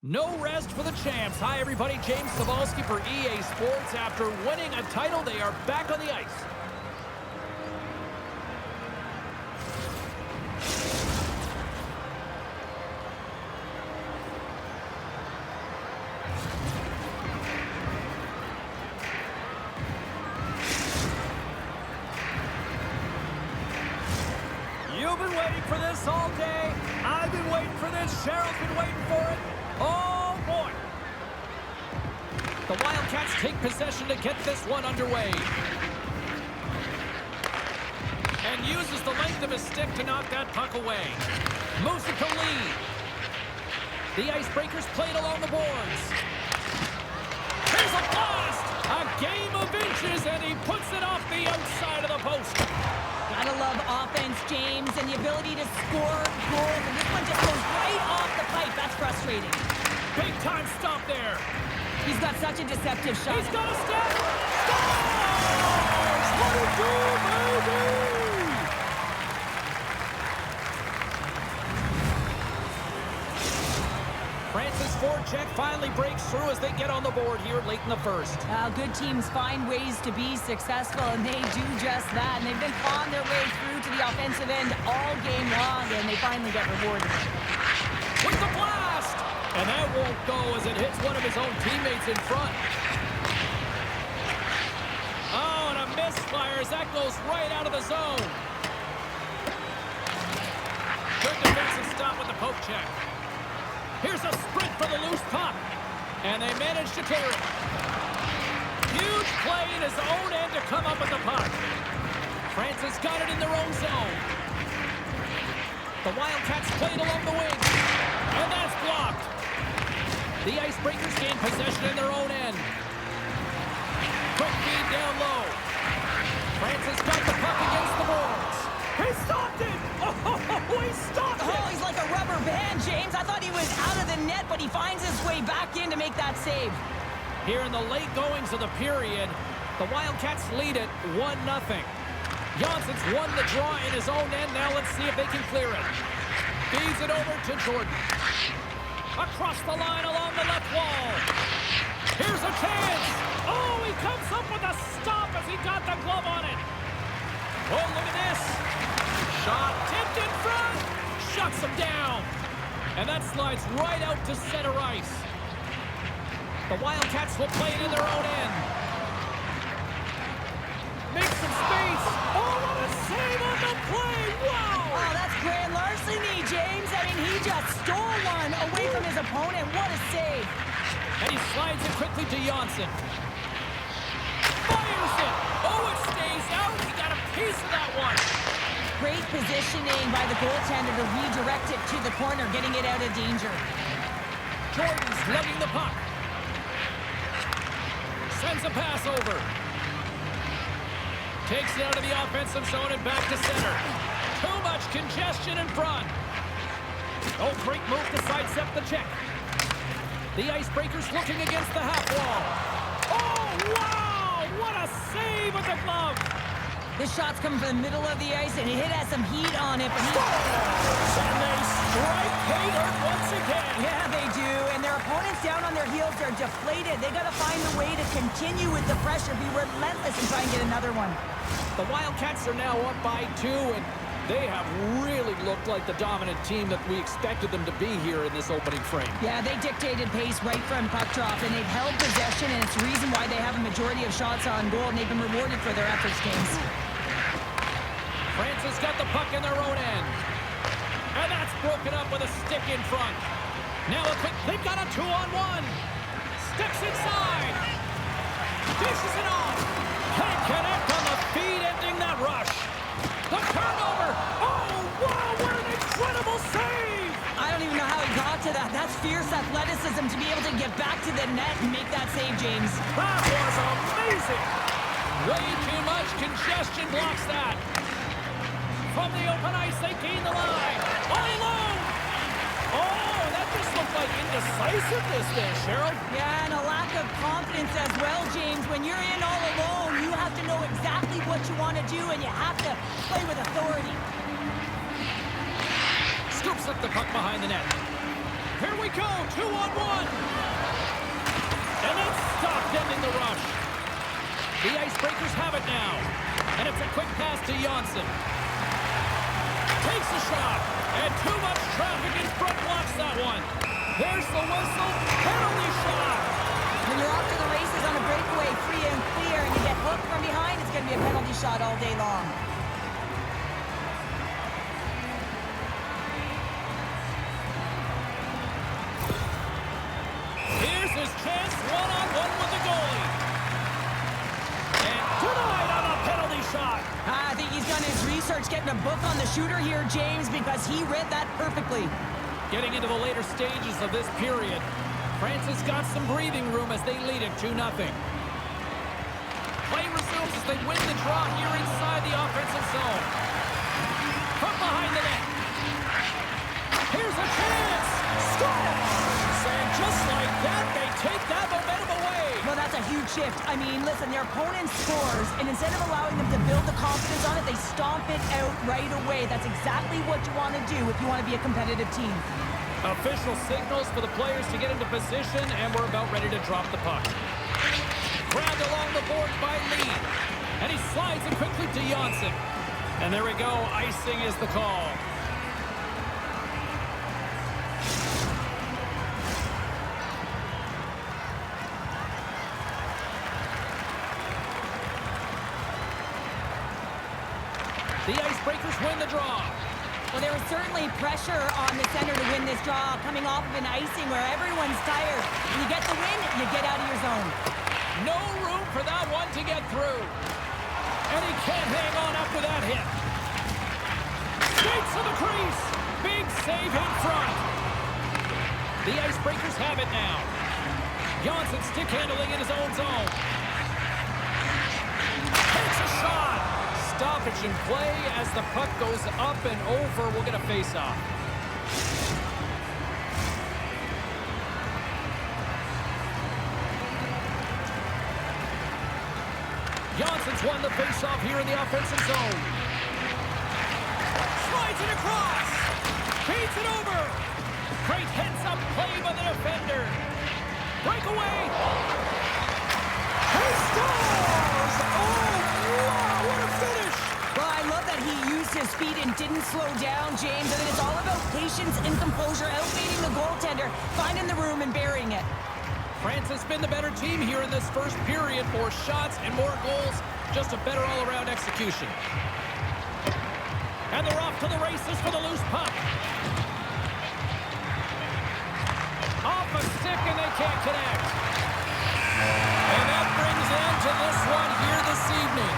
No rest for the champs. Hi, everybody. James Cebulski for EA Sports. After winning a title, they are back on the ice. You've been waiting for this all day. I've been waiting for this. Cheryl's been waiting for it. Oh, boy. The Wildcats take possession to get this one underway. And uses the length of his stick to knock that puck away. Moves it to lead. The Icebreakers played along the boards. Here's a blast! A game of inches, and he puts it off the outside of the post. Gotta love offense, James, and the ability to score goals. And this one just goes right off the pipe. That's frustrating. Big time stop there. He's got such a deceptive shot. He's got a step. Scores! What a goal, baby! Francis' forecheck finally breaks through as they get on the board here late in the first. Good teams find ways to be successful, and they do just that. And they've been clawing their way through to the offensive end all game long, and they finally get rewarded. With the blast! And that won't go as it hits one of his own teammates in front. Oh, and a misfire as that goes right out of the zone. Good defensive stop with the poke check. Here's a sprint for the loose puck. And they manage to clear it. Huge play in his own end to come up with the puck. Francis got it in their own zone. The Wildcats played along the wing. And that's blocked. The Icebreakers gain possession in their own end. Quick feed down low. Francis got the puck against the boards. He stopped it! Oh, he stopped it! Oh, he's like a rubber band, James. I thought he was out of the net, but he finds his way back in to make that save. Here in the late goings of the period, the Wildcats lead it 1-0. Johnson's won the draw in his own end. Now let's see if they can clear it. Feeds it over to Jordan. Across the line along the left wall. Here's a chance. Oh, he comes up with a stop as he got the glove on it. Oh, look at this. Shot tipped in front. Shuts him down. And that slides right out to center ice. The Wildcats will play it in their own end. Make some space. Oh, what a save on the play. Wow. Oh, that's grand larceny, James. I mean, he just stole one away from his opponent. What a save. And he slides it quickly to Johnson. Fires it. Oh, it stays out. He got a piece of that one. Great positioning by the goaltender to redirect it to the corner, getting it out of danger. Jordan's lugging the puck. Sends a pass over. Takes it out of the offensive zone and back to center. Too much congestion in front. Oh, great move to sidestep the check. The Icebreakers looking against the half wall. Oh, wow! What a save with the glove! This shot's coming from the middle of the ice, and it has some heat on it. But and they strike Hader once again. Yeah, they do. And their opponents down on their heels, they're deflated. They got to find a way to continue with the pressure, be relentless, and try and get another one. The Wildcats are now up by 2, and they have really looked like the dominant team that we expected them to be here in this opening frame. Yeah, they dictated pace right from puck drop, and they've held possession, and it's the reason why they have a majority of shots on goal, and they've been rewarded for their efforts, James. Francis got the puck in their own end. And that's broken up with a stick in front. Now a quick, they've got a 2-on-1. Steps inside. Dishes it off. Can't connect on the feed, ending that rush. The turnover. Oh, wow, what an incredible save. I don't even know how he got to that. That's fierce athleticism to be able to get back to the net and make that save, James. That was amazing. Way too much congestion blocks that. From the open ice, they gain the line. All alone. Oh, that just looked like indecisiveness there, Cheryl. Yeah, and a lack of confidence as well, James. When you're in all alone, you have to know exactly what you want to do, and you have to play with authority. Scoops up the puck behind the net. Here we go, 2-on-1. And it's stopped, ending the rush. The Icebreakers have it now. And it's a quick pass to Janssen. Takes a shot. And too much traffic in front blocks that one. There's the whistle. Penalty shot. When you're off to the races on a breakaway, free and clear, and you get hooked from behind, it's going to be a penalty shot all day long. Here's his chance, one-on-one with the goalie. And denied on a penalty shot. I think he's done his research getting a book on the shooter here, James, because he read that perfectly. Getting into the later stages of this period, France has got some breathing room as they lead it 2-0. Play resumes as they win the draw here inside the offensive zone. From behind the net. Here's a chance. Scores! And just like that, they take that momentum away. Well, that's a huge shift. I mean, listen, their opponent scores, and instead of allowing them to build the confidence on it, they stomp it out right away. That's exactly what you want to do if you want to be a competitive team. Official signals for the players to get into position, and we're about ready to drop the puck. Grabbed along the boards by Lee, and he slides it quickly to Janssen. And there we go, icing is the call. The Icebreakers win the draw. Well, there was certainly pressure on the center to win this draw, coming off of an icing where everyone's tired. You get the win, you get out of your zone. No room for that one to get through. And he can't hang on after that hit. Straight to the crease. Big save in front. The Icebreakers have it now. Janssen stick handling in his own zone. Takes a shot. Stoppage in play as the puck goes up and over. We'll get a face-off. Janssen's won the face-off here in the offensive zone. Slides it across. Feeds it over. Great heads-up play by the defender. Breakaway. He scores! Oh, wow, what a finish! Well, I love that he used his speed and didn't slow down, James. I mean, it's all about patience and composure, outbeating the goaltender, finding the room and burying it. France has been the better team here in this first period. More shots and more goals. Just a better all-around execution. And they're off to the races for the loose puck. Off a stick and they can't connect. And that brings an end to this one here this evening.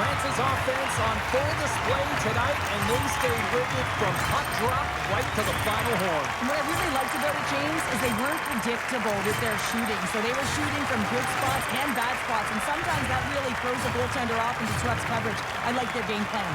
France's offense on full display tonight, and they stayed with it from puck drop right to the final horn. And what I really liked about it, James, is they weren't predictable with their shooting. So they were shooting from good spots and bad spots, and sometimes that really throws the goaltender off and disrupts coverage. I like their game plan.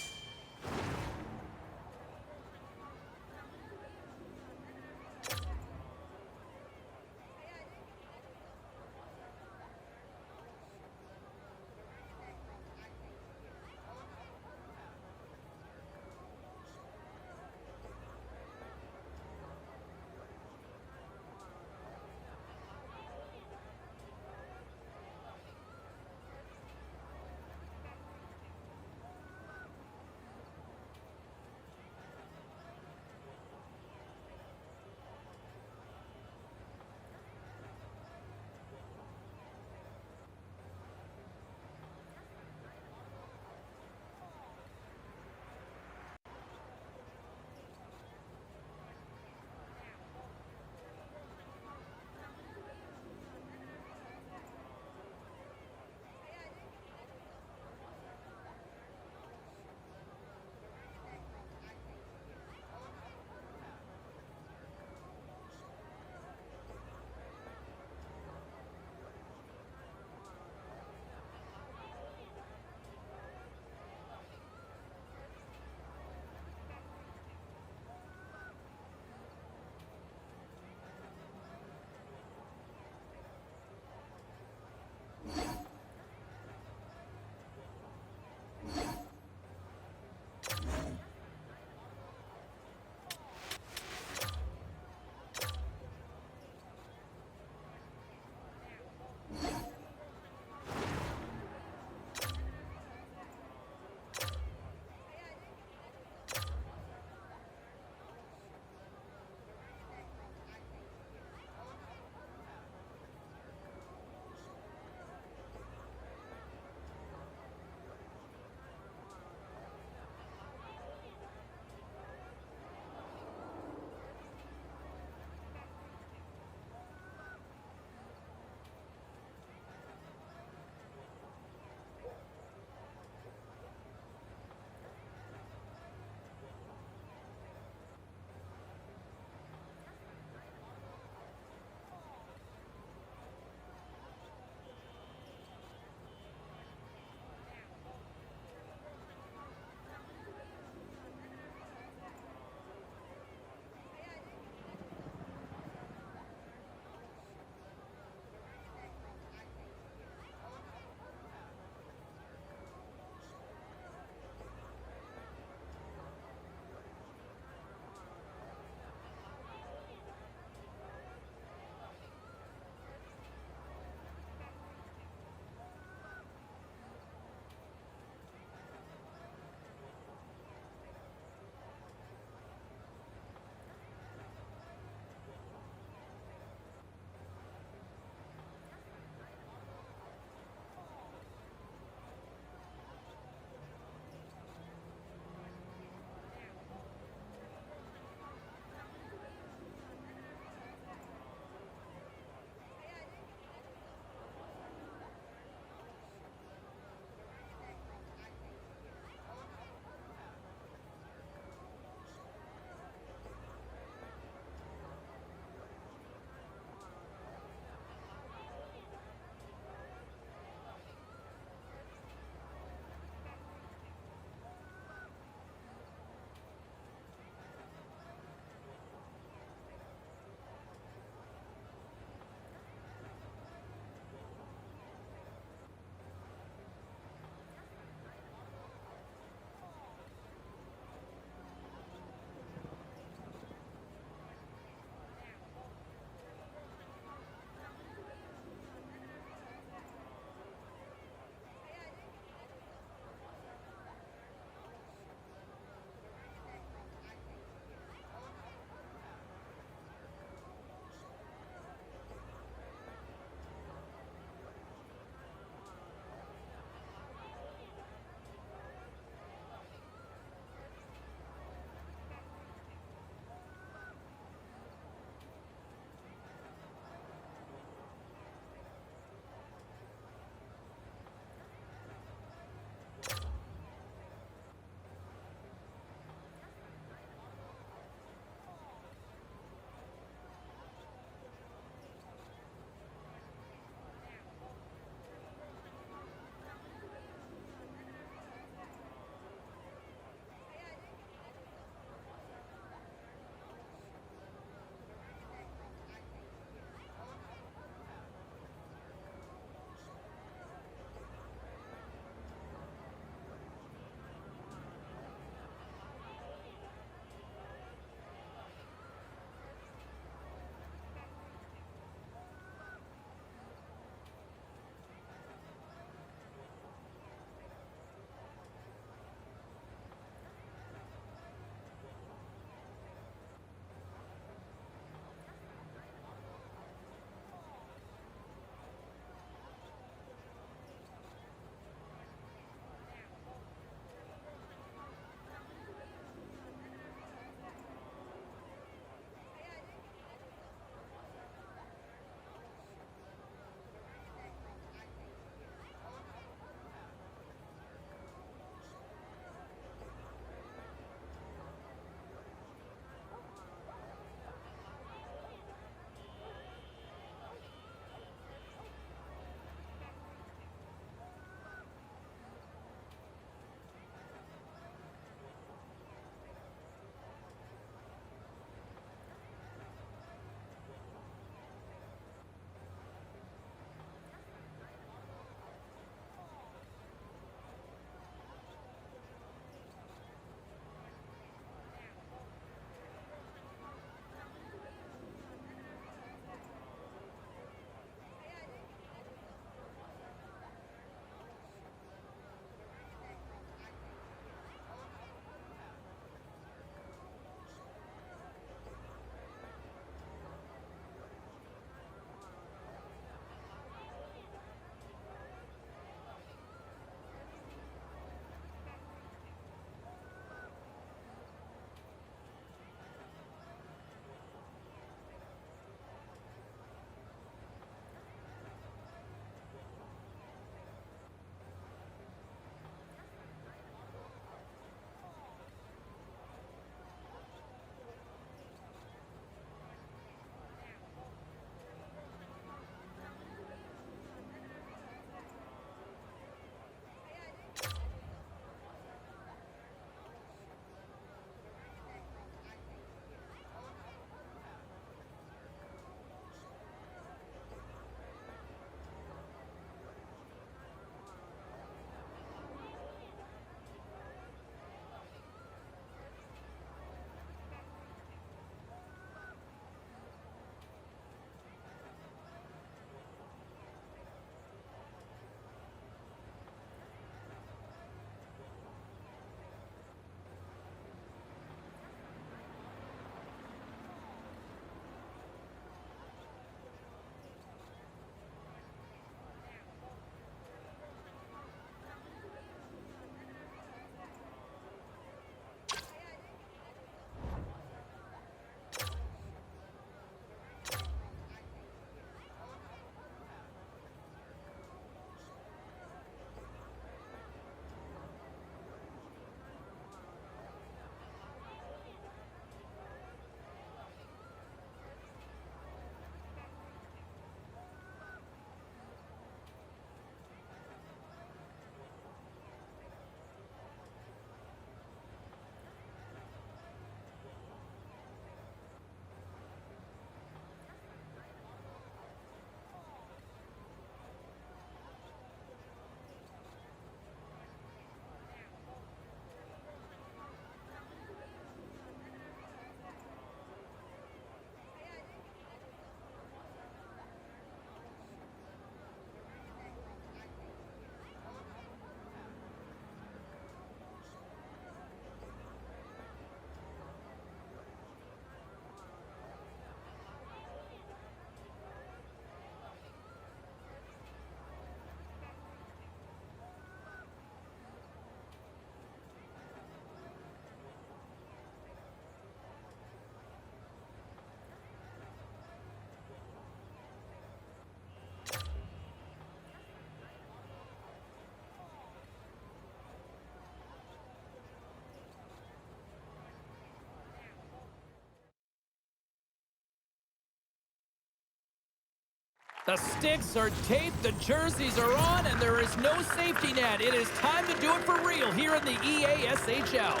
The sticks are taped, the jerseys are on, and there is no safety net. It is time to do it for real here in the EASHL.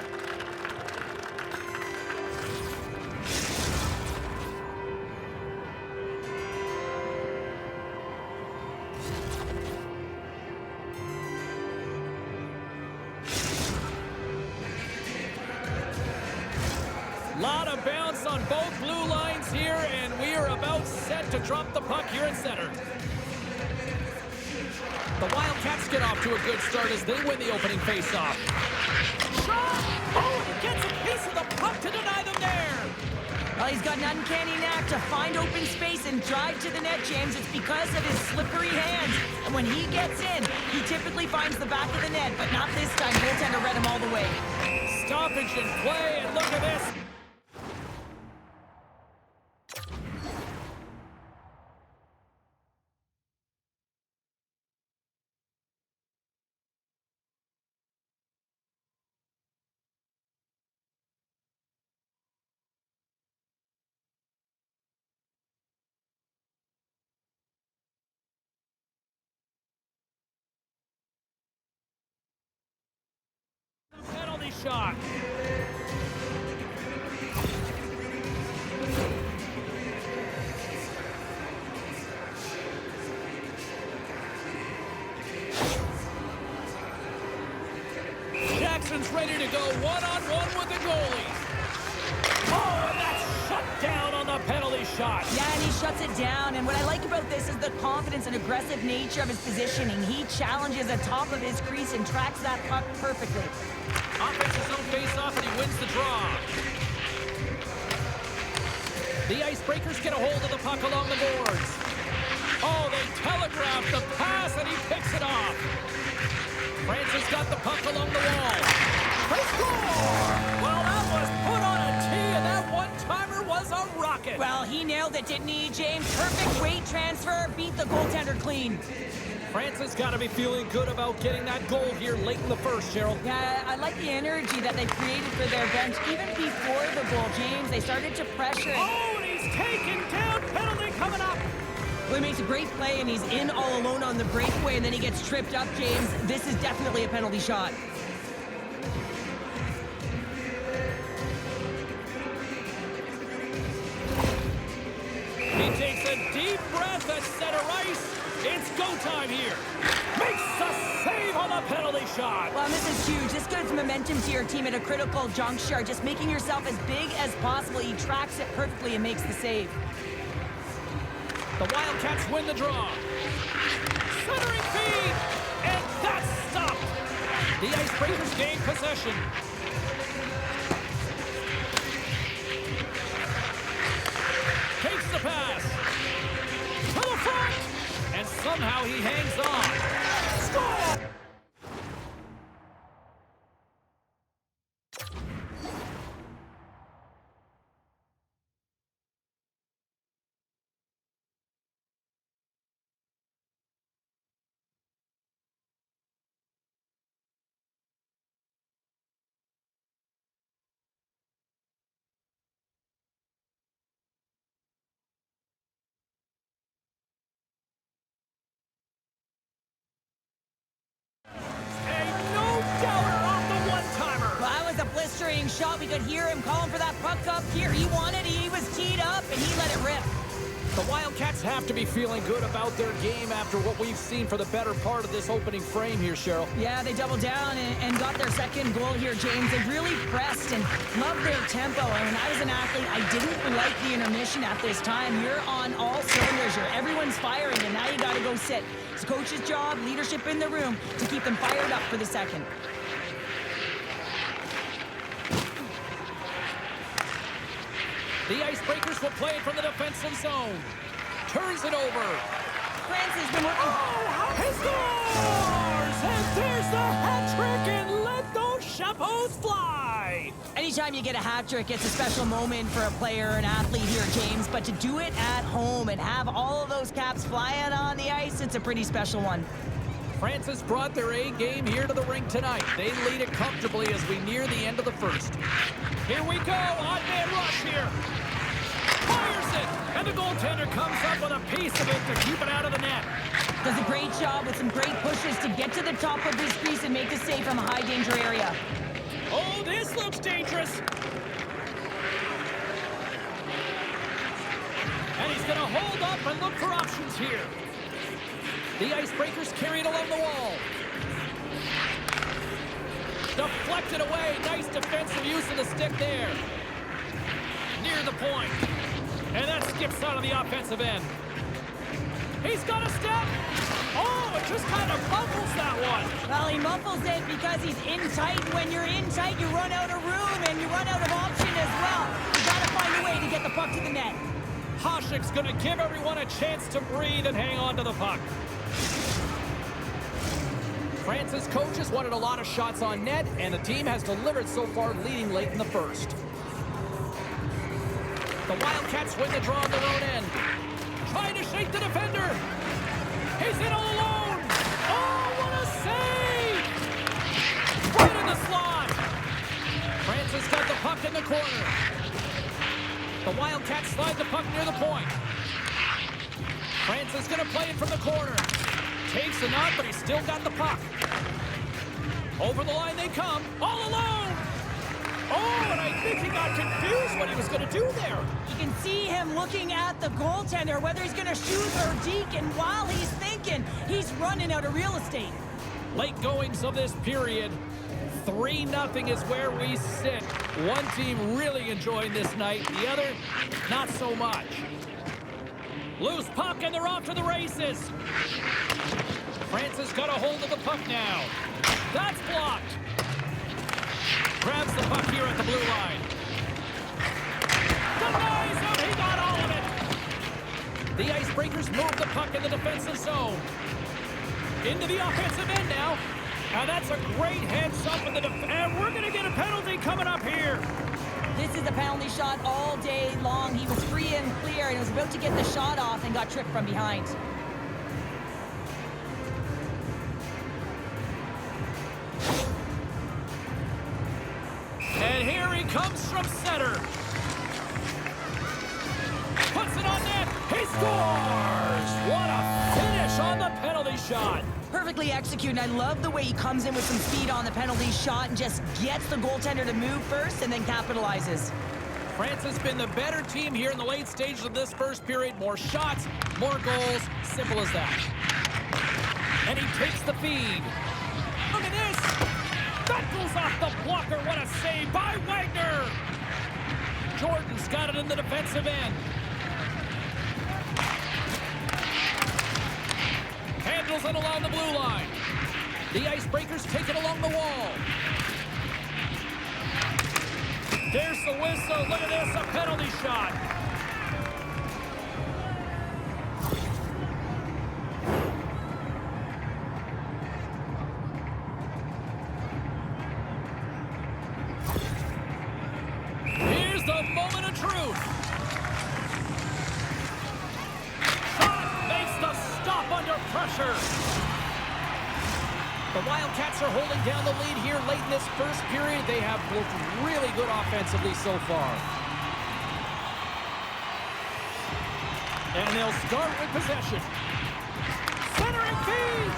Lot of bounce on both blue lines here, and we are about set to drop the puck here in center. The Wildcats get off to a good start as they win the opening faceoff. Shot! Oh, he gets a piece of the puck to deny them there. Well, he's got an uncanny knack to find open space and drive to the net, James. It's because of his slippery hands. And when he gets in, he typically finds the back of the net, but not this time. Goaltender read him all the way. Stoppage in play, and look at this. Penalty shot. Jackson's ready to go one-on-one with the goalie. Oh, and that's shut down on the penalty shot. Yeah, and he shuts it down. And what I like about this is the confidence and aggressive nature of his positioning. He challenges the top of his crease and tracks that puck perfectly. Offenses zone face-off, and he wins the draw. The Icebreakers get a hold of the puck along the boards. Oh, they telegraph the pass, and he picks it off. Francis got the puck along the wall. They score! Well, that was put on a tee, and that one-timer was a rocket. Well, he nailed it, didn't he, James? Perfect weight transfer, beat the goaltender clean. Francis got to be feeling good about getting that goal here late in the first, Cheryl. Yeah, I like the energy that they created for their bench. Even before the goal, James, they started to pressure. Oh, and he's taken down. Penalty coming up. Well, he makes a great play, and he's in all alone on the breakaway, and then he gets tripped up, James. This is definitely a penalty shot. He takes a deep breath at center ice. It's go time here. Makes a save on the penalty shot. Well, this is huge. This gives momentum to your team at a critical juncture. Just making yourself as big as possible. He tracks it perfectly and makes the save. The Wildcats win the draw. Centering feed, and that's stopped. The Icebreakers gain possession. Takes the pass. To the front, and somehow he hangs on. Score! Blistering shot. We could hear him calling for that puck up here. He wanted it. He was teed up, and he let it rip. The Wildcats have to be feeling good about their game after what we've seen for the better part of this opening frame here, Cheryl. Yeah, they doubled down and got their second goal here, James. They really pressed and loved their tempo. And when I was an athlete, I didn't like the intermission at this time. You're on all cylinders. Everyone's firing, and now you got to go sit. It's the coach's job, leadership in the room, to keep them fired up for the second. The Icebreakers will play it from the defensive zone. Turns it over. Francis been working. Oh, he scores! And there's the hat trick, and let those chapeaus fly! Anytime you get a hat trick, it's a special moment for a player or an athlete here, James. But to do it at home and have all of those caps flying on the ice, it's a pretty special one. Francis brought their A game here to the rink tonight. They lead it comfortably as we near the end of the first. Here we go, odd man rush here. Fires it, And the goaltender comes up with a piece of it to keep it out of the net. Does a great job with some great pushes to get to the top of his crease and make the save from a high danger area. Oh, this looks dangerous. And he's going to hold up and look for options here. The Icebreakers carry it along the wall. Deflected away. Nice defensive use of the stick there. Near the point. And that skips out of the offensive end. He's got a step. Oh, it just kind of muffles that one. Well, he muffles it because he's in tight. When you're in tight, you run out of room and you run out of option as well. You got to find a way to get the puck to the net. Hasek's going to give everyone a chance to breathe and hang on to the puck. France's coaches wanted a lot of shots on net, and the team has delivered so far, leading late in the first. The Wildcats win the draw on their own end. Trying to shake the defender. He's in all alone. Oh, what a save! Right in the slot. France has got the puck in the corner. The Wildcats slide the puck near the point. France is going to play it from the corner. Takes a knock, but he's still got the puck. Over the line they come. All alone. Oh, and I think he got confused what he was going to do there. You can see him looking at the goaltender, whether he's going to shoot or deke, and while he's thinking, he's running out of real estate. Late goings of this period. 3-0 is where we sit. One team really enjoying this night, the other not so much. Loose puck, and they're off to the races. France has got a hold of the puck now. That's blocked. Grabs the puck here at the blue line. Denies him. He got all of it. The Icebreakers move the puck in the defensive zone. Into the offensive end now. And that's a great heads up in the and we're going to get a penalty coming up here. This is a penalty shot all day long. He was free and clear and was about to get the shot off and got tripped from behind. And here he comes from center. Puts it on net. He scores! What a finish on the penalty shot. Perfectly executed. I love the way he comes in with some speed on the penalty shot and just gets the goaltender to move first and then capitalizes. France has been the better team here in the late stages of this first period. More shots, more goals. Simple as that. And he takes the feed. Look at this. That goes off the blocker. What a save by Wagner. Jordan's got it in the defensive end. Handles it along the blue line. The Icebreakers take it along the wall. There's the whistle. Look at this, a penalty shot. Here's the moment of truth. Shot makes the stop under pressure. The Wildcats are holding down the lead here late in this first period. They have looked really good offensively so far. And they'll start with possession. Centering feed!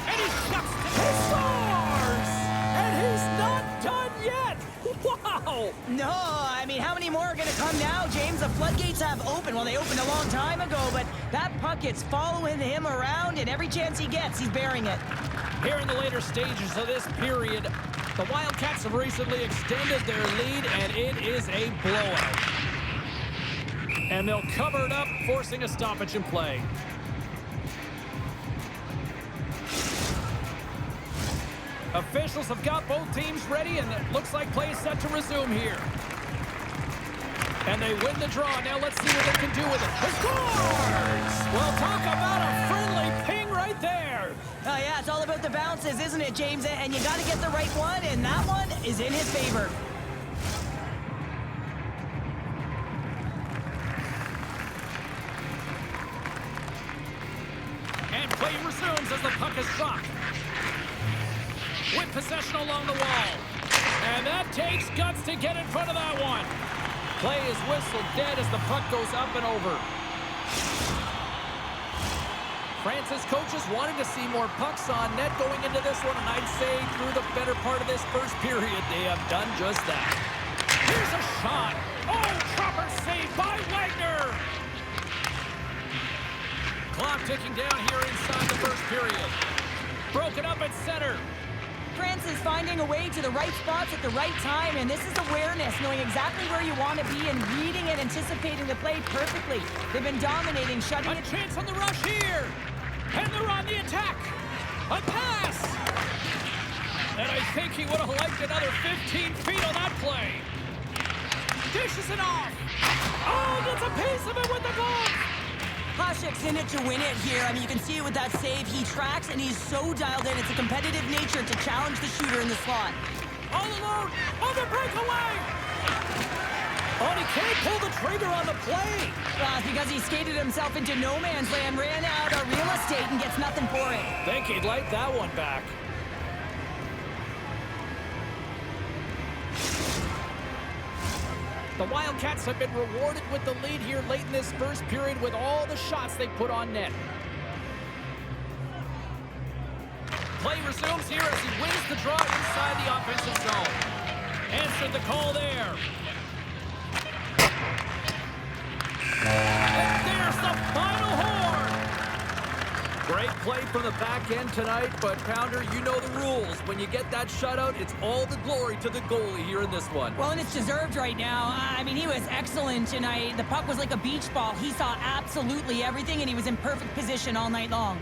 And he shuts to he scores! And he's not done yet! Wow! No, I mean, how many more are going to come now, James? The floodgates have opened. Well, they opened a long time ago, but that puck is following him around, and every chance he gets, he's bearing it. Here in the later stages of this period, the Wildcats have recently extended their lead, and it is a blowout. And they'll cover it up, forcing a stoppage in play. Officials have got both teams ready, and it looks like play is set to resume here. And they win the draw. Now let's see what they can do with it. He scores! Well, talk about a friendly ping right there. Oh, yeah, it's all about the bounces, isn't it, James? And you got to get the right one, and that one is in his favor. And play resumes as the puck is dropped. With possession along the wall. And that takes guts to get in front of that one. Play is whistled dead as the puck goes up and over. France's coaches wanted to see more pucks on net going into this one, and I'd say through the better part of this first period, they have done just that. Here's a shot. Oh, proper save by Wagner. Clock ticking down here inside the first period. Broken up at center. France is finding a way to the right spots at the right time, and this is awareness, knowing exactly where you want to be and reading and anticipating the play perfectly. They've been dominating, shutting it. A chance on the rush here. And they're on the attack. A pass. And I think he would have liked another 15 feet on that play. Dishes it off. Oh, gets a piece of it with the glove. Hashek's in it to win it here. I mean, you can see it with that save. He tracks, and he's so dialed in. It's a competitive nature to challenge the shooter in the slot. All alone. On the breakaway. Oh, he can't pull the trigger on the play. Because he skated himself into no man's land, ran out of real estate, and gets nothing for it. Think he'd like that one back. The Wildcats have been rewarded with the lead here late in this first period with all the shots they put on net. Play resumes here as he wins the draw inside the offensive zone. Answered the call there. And there's the final horn. Great play from the back end tonight, but Pounder, you know the rules. When you get that shutout, it's all the glory to the goalie here in this one. Well, and it's deserved right now. I mean, he was excellent tonight. The puck was like a beach ball. He saw absolutely everything, and he was in perfect position all night long.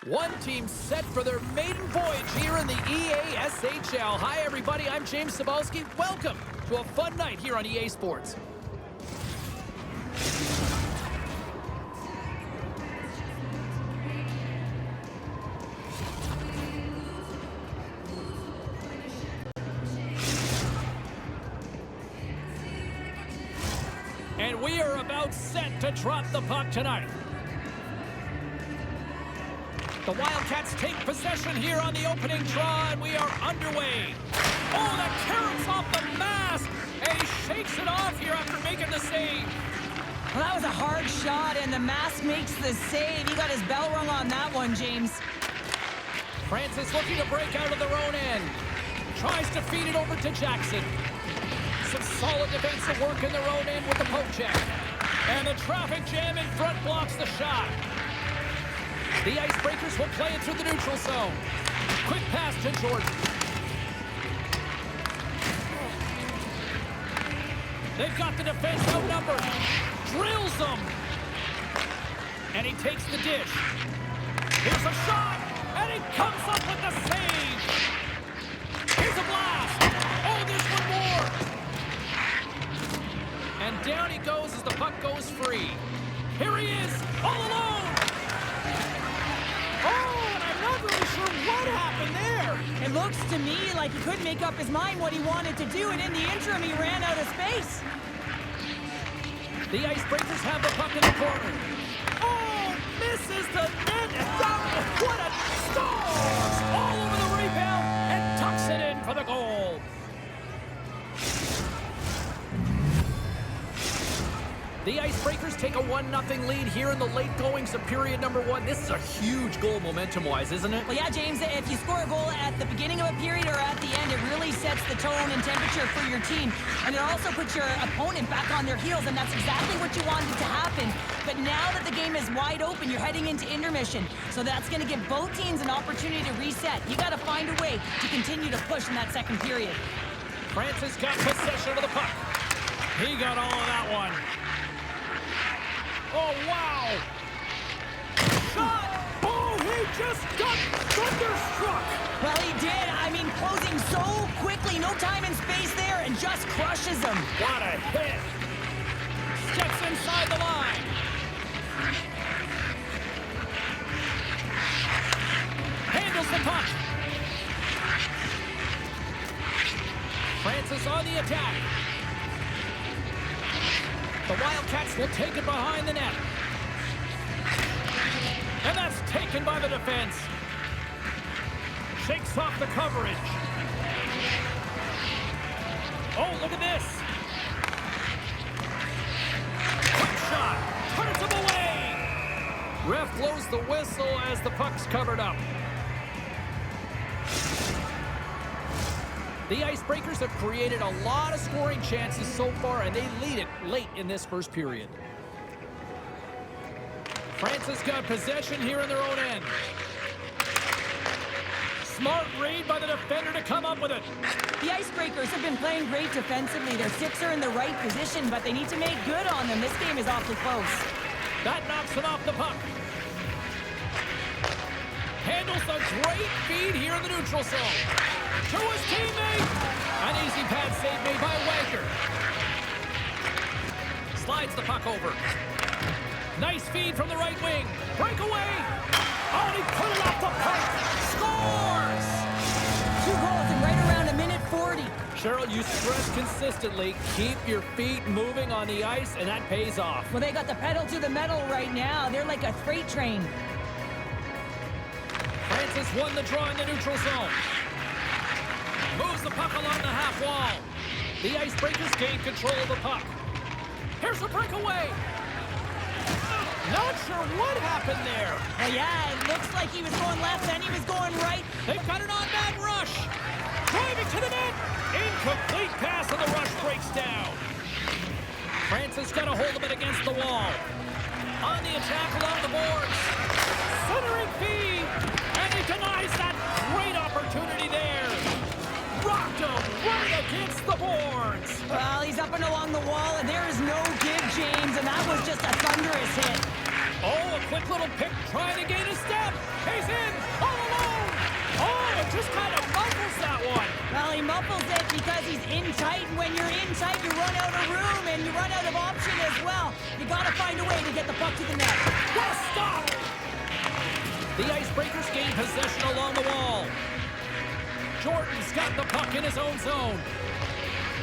One team set for their maiden voyage here in the EASHL. Hi, everybody. I'm James Cebulski. Welcome to a fun night here on EA Sports. And we are about set to drop the puck tonight. The Wildcats take possession here on the opening draw, and we are underway. Oh, the carrots off the mask, and he shakes it off here after making the save. Well, that was a hard shot, and the mask makes the save. He got his bell rung on that one, James. France is looking to break out of their own end. Tries to feed it over to Jackson. some solid defensive work in their own end with the poke check. And the traffic jam in front blocks the shot. The Icebreakers will play it through the neutral zone. Quick pass to Jordan. They've got the defense outnumbered. Drills them. And he takes the dish. Here's a shot. And he comes up with the save. Here's a blast. Oh, there's one more. And down he goes as the puck goes free. Here he is, all alone. Oh, and I'm not really sure what happened there. It looks to me like he couldn't make up his mind what he wanted to do, and in the interim, he ran out of space. The Icebreakers have the puck in the corner. Oh, misses the net. And what a scores! All over the rebound and tucks it in for the goal. The Icebreakers take a 1-0 lead here in the late goings of period number 1. This is a huge goal momentum-wise, isn't it? Well, yeah, James, if you score a goal at the beginning of a period or at the end, it really sets the tone and temperature for your team. And it also puts your opponent back on their heels, and that's exactly what you wanted to happen. But now that the game is wide open, you're heading into intermission. So that's going to give both teams an opportunity to reset. You got to find a way to continue to push in that second period. Francis got possession of the puck. He got all of that one. Oh, wow! Shot! Oh, he just got thunderstruck! Well, he did. I mean, closing so quickly, no time and space there, and just crushes him. What a hit! Steps inside the line. Handles the puck. Francis on the attack. The Wildcats will take it behind the net. And that's taken by the defense. Shakes off the coverage. Oh, look at this. Quick shot. Turns him away. Ref blows the whistle as the puck's covered up. The Icebreakers have created a lot of scoring chances so far, and they lead it late in this first period. Francis got possession here in their own end. Smart read by the defender to come up with it. The Icebreakers have been playing great defensively. Their sticks are in the right position, but they need to make good on them. This game is awfully close. That knocks him off the puck. Handles a great feed here in the neutral zone. To his teammate. An easy pad save made by Wagner. Slides the puck over. Nice feed from the right wing. Breakaway. Oh, and he put it off the puck. Scores! 2 goals in right around a minute 40. Cheryl, you stress consistently, keep your feet moving on the ice, and that pays off. Well, they got the pedal to the metal right now. They're like a freight train. Francis won the draw in the neutral zone. Moves the puck along the half wall. The Icebreakers gain control of the puck. Here's a breakaway. Not sure what happened there. Well, yeah, it looks like he was going left, then he was going right. They've got an on-man rush. Driving to the net. Incomplete pass, and the rush breaks down. Francis got a hold of it against the wall. On the attack along the boards. Centering feed. And he denies that great opportunity there. Rocked him right against the boards. Well, he's up and along the wall, and there is no give, James, and that was just a thunderous hit. Oh, a quick little pick trying to gain a step. He's in, all alone. Oh, it just kind of muffles that one. Well, he muffles it because he's in tight, and when you're in tight, you run out of room, and you run out of option as well. You got to find a way to get the puck to the net. What a stop! The Icebreakers gain possession along the wall. Jordan's got the puck in his own zone.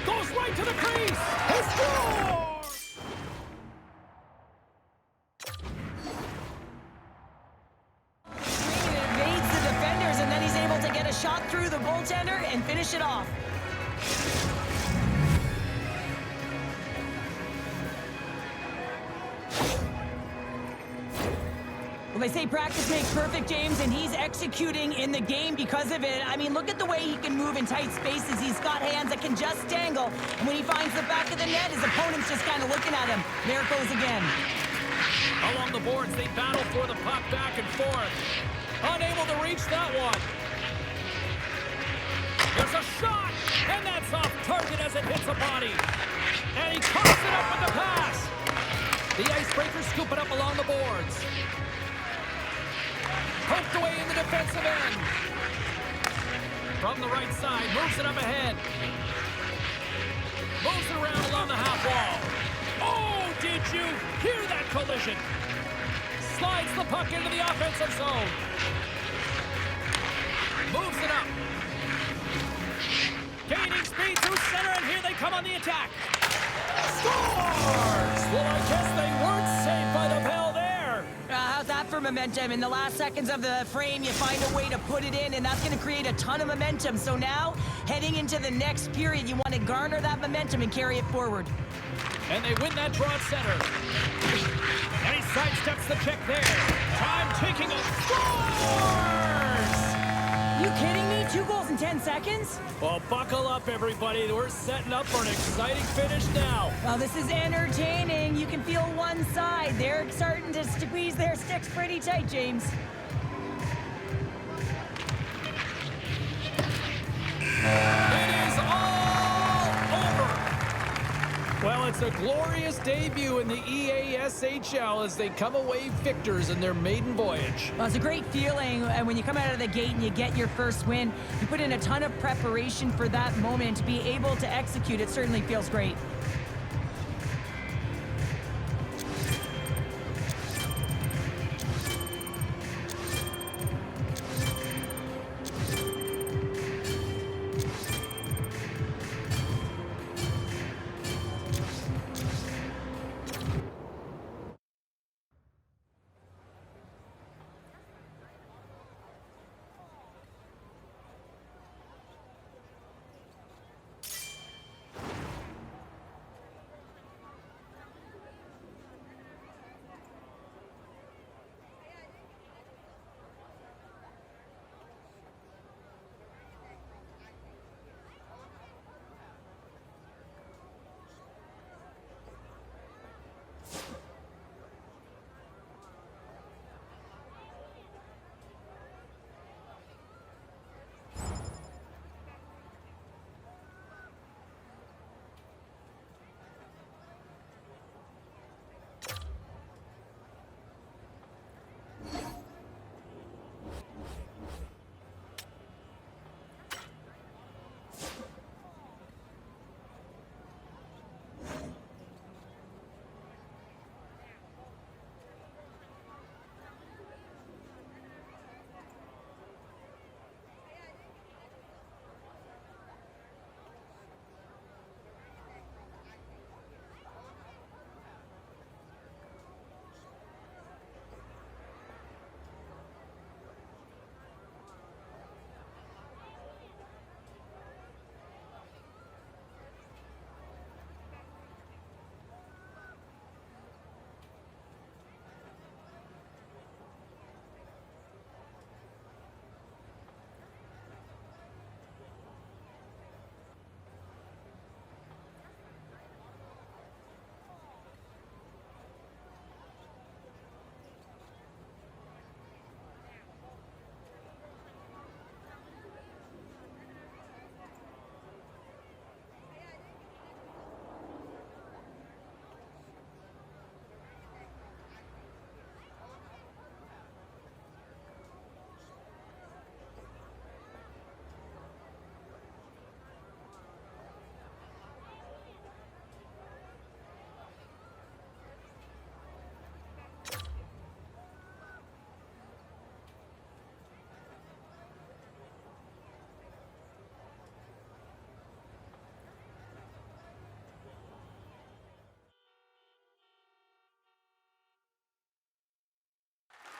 Goes right to the crease. He scores! Evades the defenders, and then he's able to get a shot through the goaltender and finish it off. Well, they say practice makes perfect, James, and he's executing in the game because of it. I mean, look at the way he can move in tight spaces. He's got hands that can just dangle. And when he finds the back of the net, his opponent's just kind of looking at him. There it goes again. Along the boards, they battle for the puck back and forth. Unable to reach that one. There's a shot, and that's off target as it hits a body. And he coughs it up with the pass. The Icebreakers scoop it up along the boards. Poked away in the defensive end. From the right side, moves it up ahead. Moves it around along the half wall. Oh, did you hear that collision? Slides the puck into the offensive zone. Moves it up. Gaining speed through center, and here they come on the attack. Scores! Well, I guess they weren't saved by the bell there. How's that for momentum? In the last seconds of the frame, you find a way to put it in, and that's going to create a ton of momentum. So now, heading into the next period, you want to garner that momentum and carry it forward. And they win that draw at center. And he sidesteps the check there. Time ticking up. Scores! You kidding me? 2 goals in 10 seconds? Well, buckle up, everybody. We're setting up for an exciting finish now. Well, this is entertaining. You can feel one side. They're starting to squeeze their sticks pretty tight, James. It is all over. Well, it's a glorious debut in the EASHL as they come away victors in their maiden voyage. Well, it's a great feeling when you come out of the gate and you get your first win. You put in a ton of preparation for that moment. To be able to execute it certainly feels great.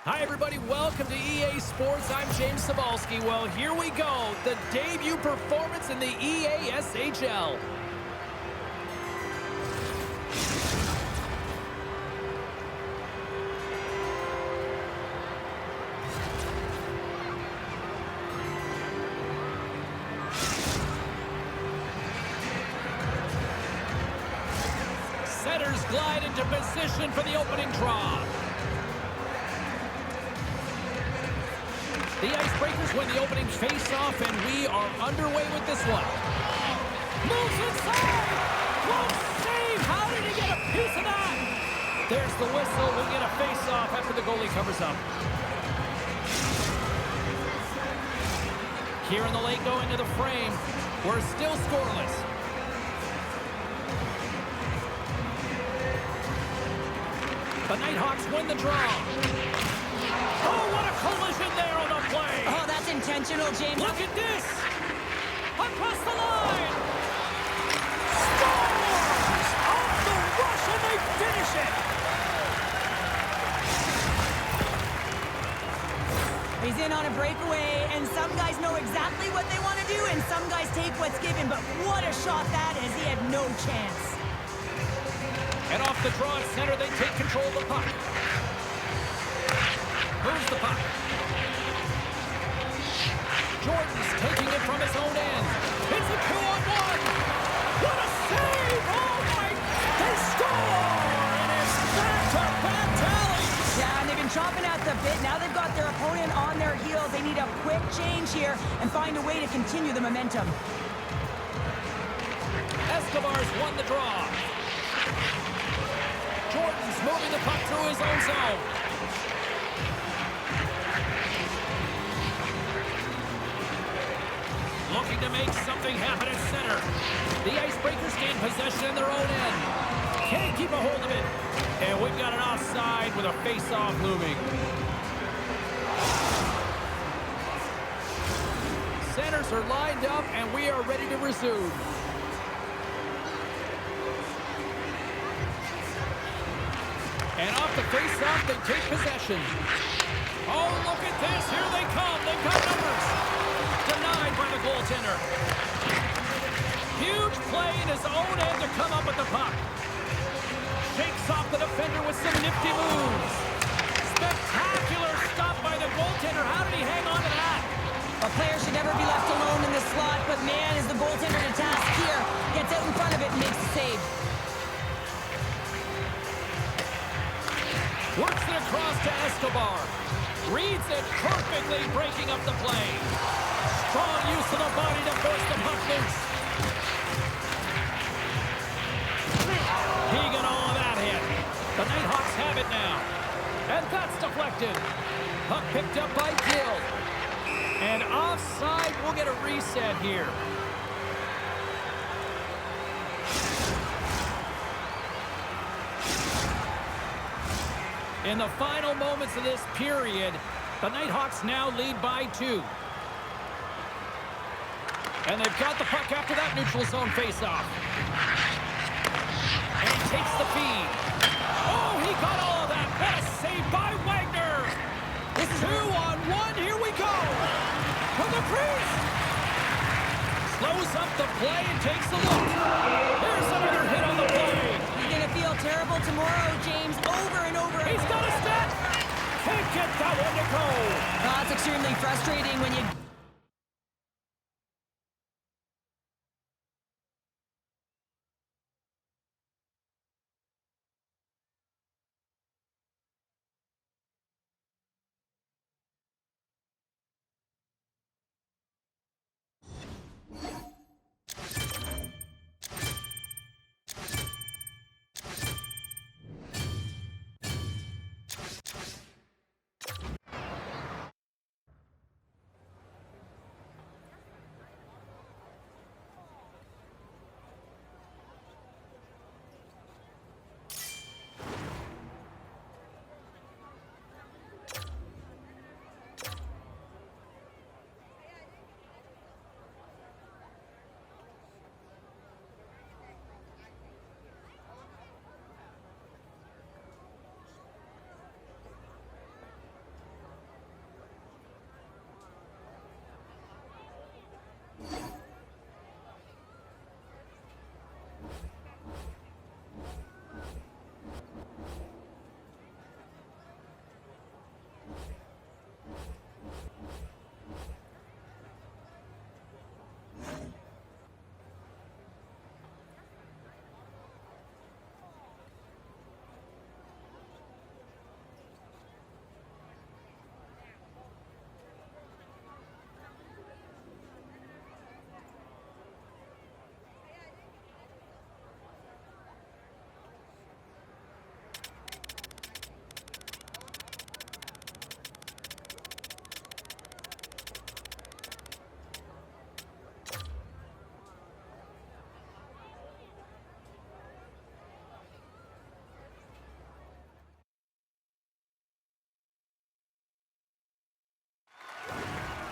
Hi, everybody. Welcome to EA Sports. I'm James Cebulski. Well, here we go. The debut performance in the EASHL. Senators glide into position for the opening draw. The Icebreakers win the opening face-off, and we are underway with this one. Moves inside! Close save! How did he get a piece of that? There's the whistle. We'll get a face-off after the goalie covers up. Here in the late going to the frame, we're still scoreless. The Nighthawks win the draw. Oh, what a collision there on the play. Oh, that's intentional, James. Look at this. Across the line! Scores! Off the rush, and they finish it! He's in on a breakaway, and some guys know exactly what they want to do, and some guys take what's given, but what a shot that is. He had no chance. And off the draw at center, they take control of the puck. Moves the puck. Jordan's taking it from his own end. It's a 2-on-1. What a save! Oh, my! They score! And it's back-to-back tallies! Yeah, and they've been chopping at the bit. Now they've got their opponent on their heels. They need a quick change here and find a way to continue the momentum. Escobar's won the draw. Jordan's moving the puck through his own zone. Looking to make something happen at center. The Icebreakers gain possession in their own end. Can't keep a hold of it. And we've got an offside with a face-off looming. Centers are lined up, and we are ready to resume. And off the face-off, they take possession. Oh, look at this. Here they come. They've got numbers. Denied by the goaltender. Huge play in his own end to come up with the puck. Shakes off the defender with some nifty moves. Spectacular stop by the goaltender. How did he hang on to that? A player should never be left alone in the slot, but man, is the goaltender to task here. Gets out in front of it and makes the save. Works it across to Escobar. Reads it perfectly, breaking up the play. Strong use of the body to force the puck loose. He got all of that hit. The Nighthawks have it now. And that's deflected. Puck picked up by Gill. And offside, we'll get a reset here. In the final moments of this period, the Nighthawks now lead by 2. And they've got the puck after that neutral zone faceoff. And he takes the feed. Oh, he got all of that. What a save by Wagner. This is 2-on-1. Here we go. From the crease. Slows up the play and takes a look. There's another hit on the play. You're going to feel terrible tomorrow, James, over and over again. He's got a step. Can't get that one to go. That's extremely frustrating when you...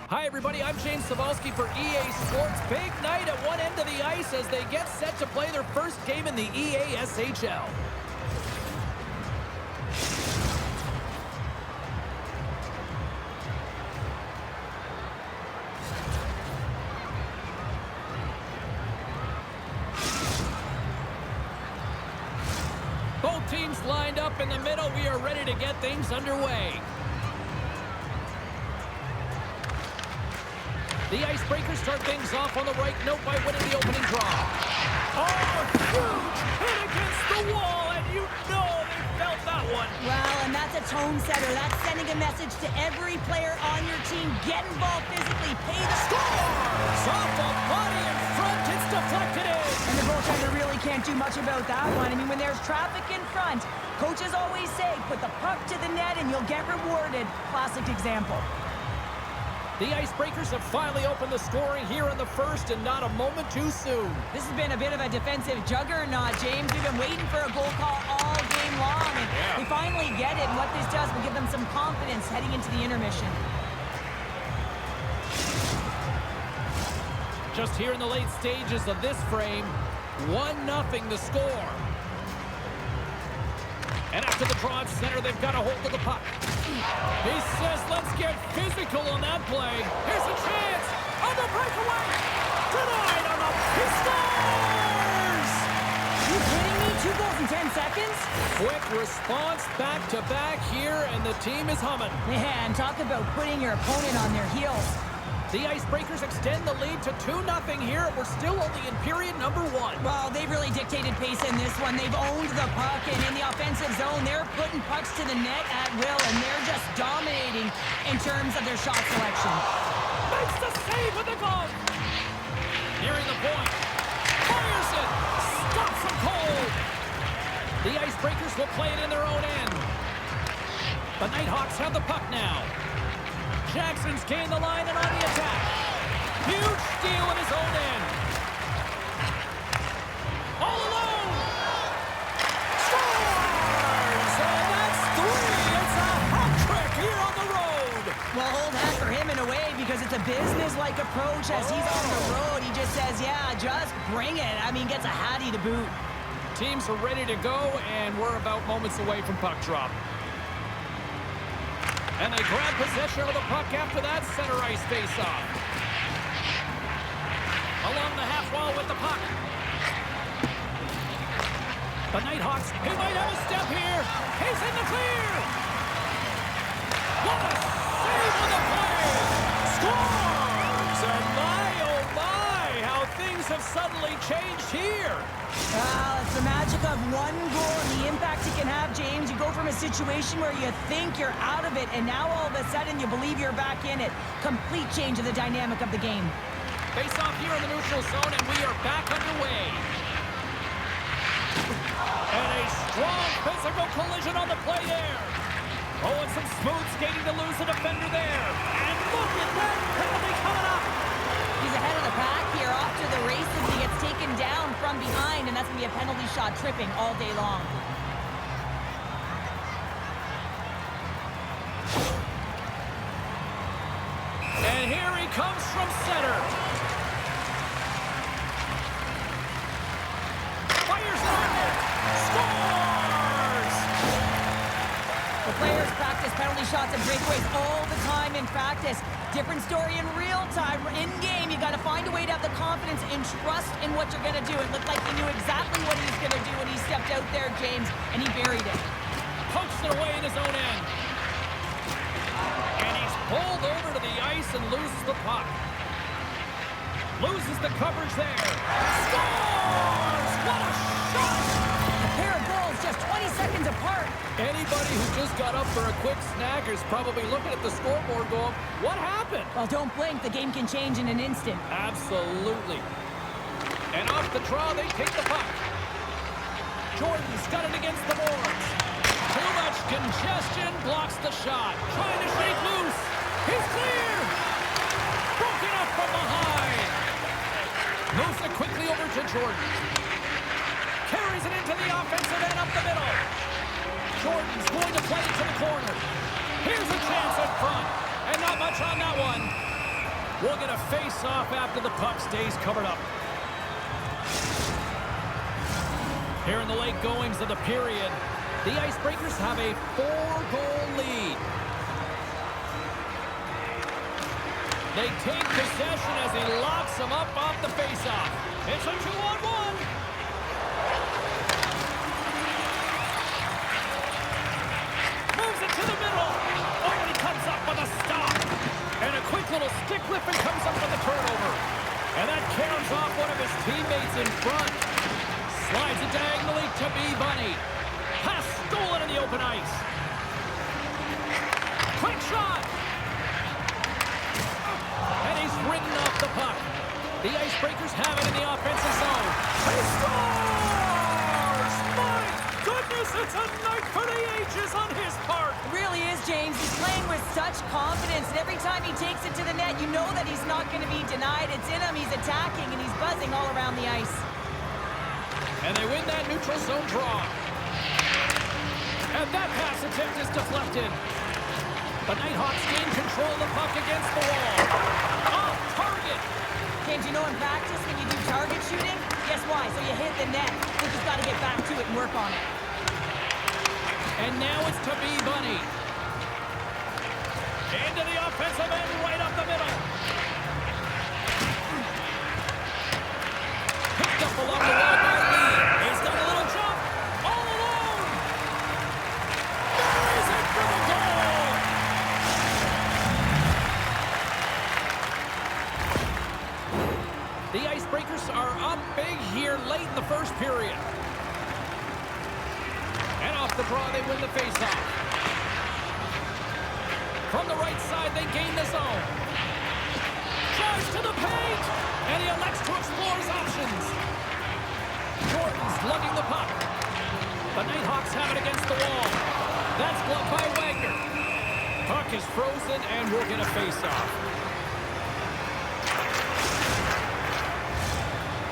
Hi, everybody. I'm James Cebulski for EA Sports. Big night at one end of the ice as they get set to play their first game in the EASHL. Both teams lined up in the middle. We are ready to get things underway. The Icebreakers start things off on the right note by winning the opening draw. Oh, huge hit against the wall, and you know they felt that one. Well, and that's a tone setter. That's sending a message to every player on your team. Get involved physically. Pay the Scores! Off the body in front. It's deflected in. And the goaltender really can't do much about that one. I mean, when there's traffic in front, coaches always say, put the puck to the net and you'll get rewarded. Classic example. The Icebreakers have finally opened the scoring here in the first, and not a moment too soon. This has been a bit of a defensive juggernaut, James. We've been waiting for a goal call all game long, and we finally get it. And what this does will give them some confidence heading into the intermission. Just here in the late stages of this frame, 1-0 the score. And after the draw at center, they've got a hold of the puck. He says, let's get physical on that play. Here's a chance on the breakaway. Denied on the... He scores! You kidding me? 2 goals in 10 seconds? Quick response back-to-back here, and the team is humming. Man, talk about putting your opponent on their heels. The Icebreakers extend the lead to 2-0 here. We're still only in period number 1. Well, they've really dictated pace in this one. They've owned the puck, and in the offensive zone, they're putting pucks to the net at will, and they're just dominating in terms of their shot selection. Makes the save with the glove. Nearing the point. Fires it. Stops him cold. The Icebreakers will play it in their own end. The Nighthawks have the puck now. Jackson's gained the line and on the attack. Huge steal in his own end. All alone. Scores! And that's 3. It's a hat trick here on the road. Well, hold that for him in a way because it's a business-like approach as he's on the road. He just says, yeah, just bring it. I mean, gets a hattie to boot. Teams are ready to go, and we're about moments away from puck drop. And they grab possession of the puck after that center ice face-off. Along the half wall with the puck. The Nighthawks, he might have a step here. He's in the clear. What a save on the play. Scores! And my, oh my, how things have suddenly changed here. Well, it's the magic of one goal and the impact it can have, James. You go from a situation where you think you're out of it, and now all of a sudden you believe you're back in it. Complete change of the dynamic of the game. Face off here in the neutral zone, and we are back underway. And a strong physical collision on the play there. Oh, and some smooth skating to lose the defender there. And look at that penalty coming up. He's ahead of the pack here, off to the races. He gets taken down from behind, and that's going to be a penalty shot, tripping all day long. And here he comes from center. Fires it on net. Scores! The players practice penalty shots and breakaways all the time in practice. Different story in real time. In game, you got to find a way to have the confidence and trust in what you're going to do. It looked like he knew exactly what he was going to do when he stepped out there, James, and he buried it. Pokes it away in his own end. And he's pulled over to the ice and loses the puck. Loses the coverage there. Scores! What a shot! A pair of goals just 20 seconds apart. Anybody who just got up for a quick snack is probably looking at the scoreboard going, what happened? Well, don't blink. The game can change in an instant. Absolutely. And off the draw, they take the puck. Jordan's got it against the boards. Too much congestion, blocks the shot. Trying to shake loose. He's clear. Broken up from behind. Moves it quickly over to Jordan. Carries it into the offensive end up the middle. Jordan's going to play it to the corner. Here's a chance in front. And not much on that one. We'll get a face-off after the puck stays covered up. Here in the late goings of the period, the Icebreakers have a 4-goal lead. They take possession as he locks them up off the face-off. It's a 2-on-1. Moves it to the middle. Oh, and he comes up with a stop. And a quick little stick lift and comes up with a turnover. And that caroms off one of his teammates in front. Slides it diagonally to B. Bunny. Pass stolen in the open ice. Quick shot. And he's ridden off the puck. The Icebreakers have it in the offensive zone. He scores! My goodness, it's a night for the ages on his part. It really is, James. He's playing with such confidence, and every time he takes it to the net, you know that he's not going to be denied. It's in him, he's attacking, and he's buzzing all around the ice. And they win that neutral zone draw. And that pass attempt is deflected. The Nighthawks gain control of the puck against the wall. Off target. James, you know in practice when you do target shooting, guess why? So you hit the net. You just got to get back to it and work on it. And now it's to B. Bunny. Into the offensive end, right up the middle. Picked up along the wall by Lee. He's done a little jump. All alone. Buries it for the goal. The Icebreakers are up big here late in the first period. And off the draw, they win the faceoff. From the right side, they gain the zone. Drives to the paint, and he elects to explore his options. Jordan's lugging the puck. The Nighthawks have it against the wall. That's blocked by Wagner. Puck is frozen, and we'll get a faceoff.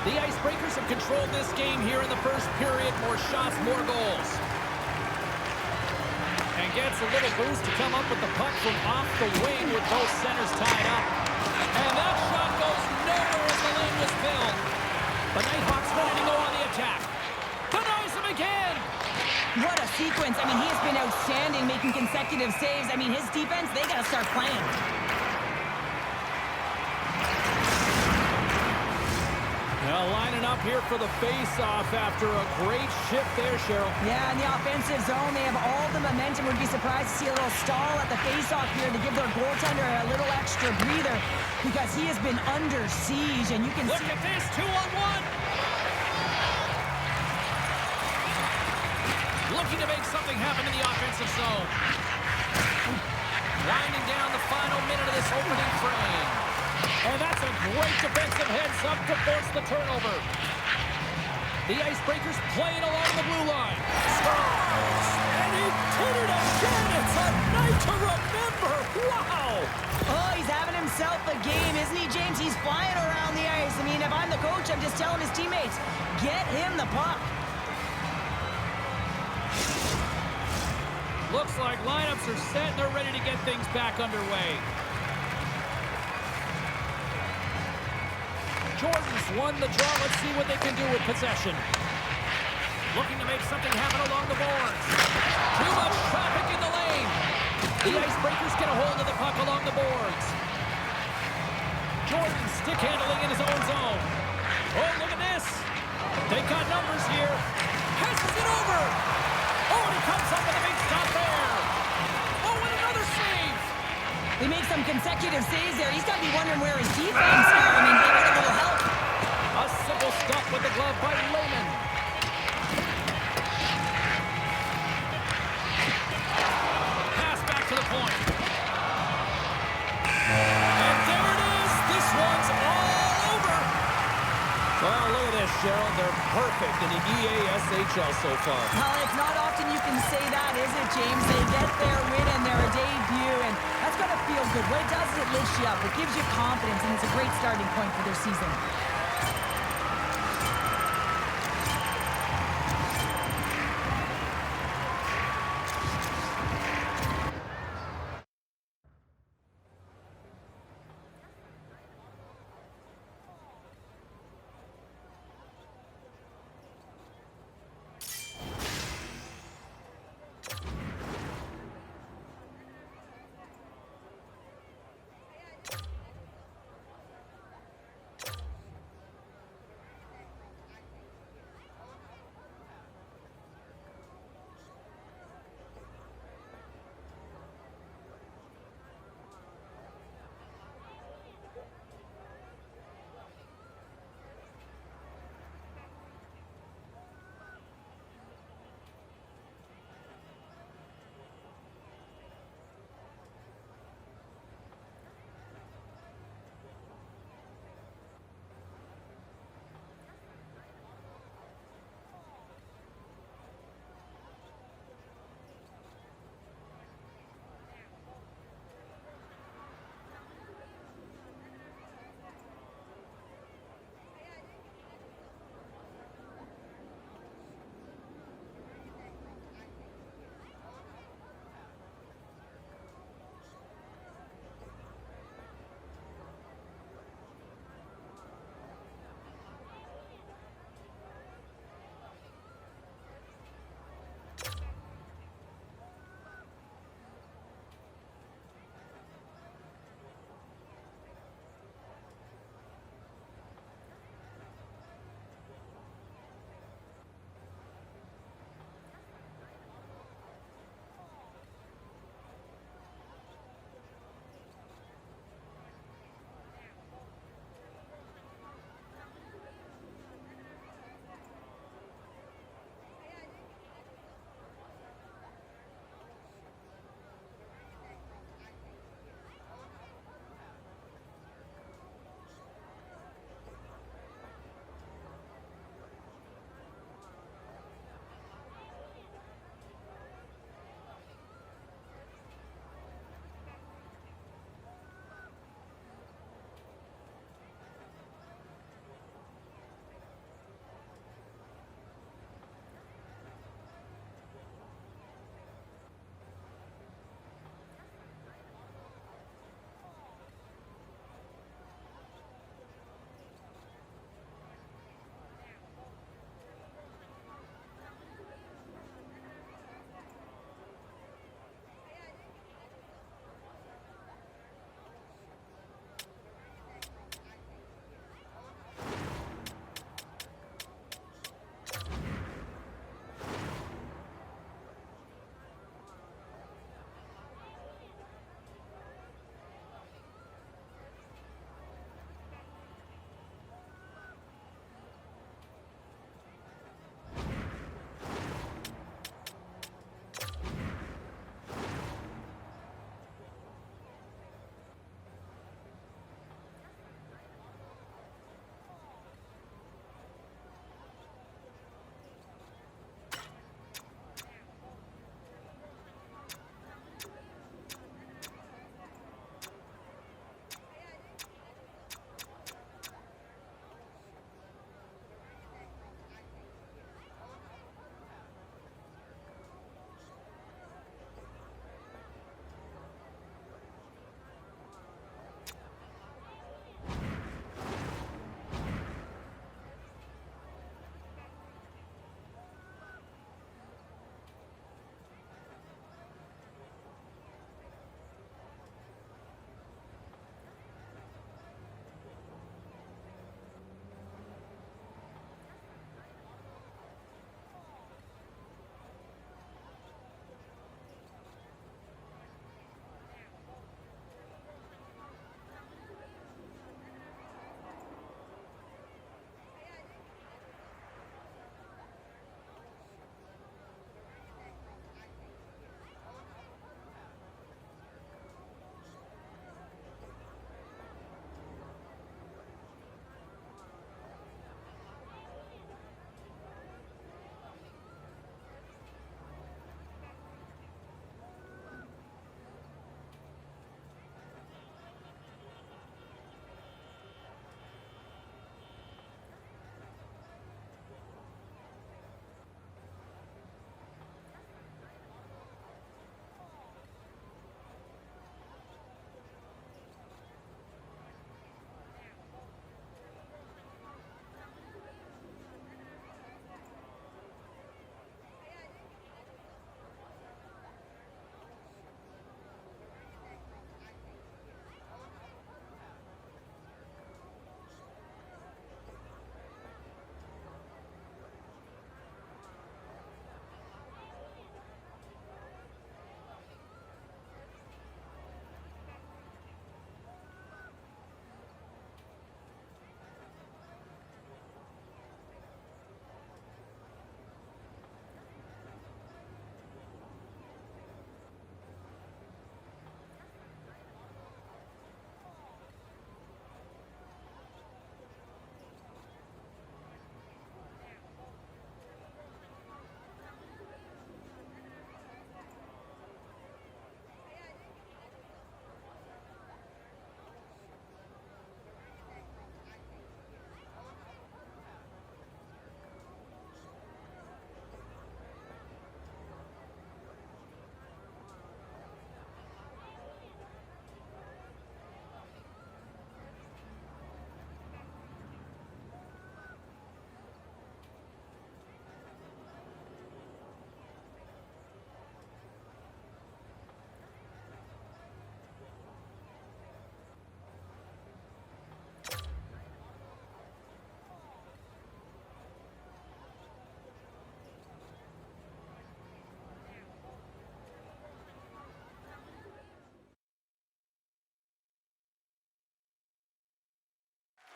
The Icebreakers have controlled this game here in the first period. More shots, more goals. And gets a little boost to come up with the puck from off the wing with both centers tied up. And that shot goes nowhere as the lane was filled. The Nighthawks ready to go on the attack. Denies him again. What a sequence. I mean, he has been outstanding, making consecutive saves. I mean, his defense, they got to start playing. Now lining up here for the face-off after a great shift there, Cheryl. Yeah, in the offensive zone, they have all the momentum. Would be surprised to see a little stall at the face-off here to give their goaltender a little extra breather because he has been under siege, and you can Look at this, 2-on-1. Looking to make something happen in the offensive zone. Winding down the final minute of this opening frame. And that's a great defensive heads-up to force the turnover. The Icebreakers playing along the blue line. Scores! And he did it again! It's a night to remember! Wow! Oh, he's having himself a game, isn't he, James? He's flying around the ice. I mean, if I'm the coach, I'm just telling his teammates, get him the puck. Looks like lineups are set and they're ready to get things back underway. Jordan's won the draw. Let's see what they can do with possession. Looking to make something happen along the boards. Too much traffic in the lane. The Icebreakers get a hold of the puck along the boards. Jordan stick handling in his own zone. Oh, look at this. They got numbers here. Passes it over. Oh, and he comes up with a big stop there. Oh, and another save. They make some consecutive saves there. He's got to be wondering where his defense is. I mean, they get a little help. A simple stop with the glove by Lehman. Pass back to the point. And there it is. This one's all over. Well, look at this, Cheryl. They're perfect in the EASHL so far. Well, it's not often you can say that, is it, James? They get their win and their debut, and that's got to feel good. What it does is it lifts you up. It gives you confidence, and it's a great starting point for their season.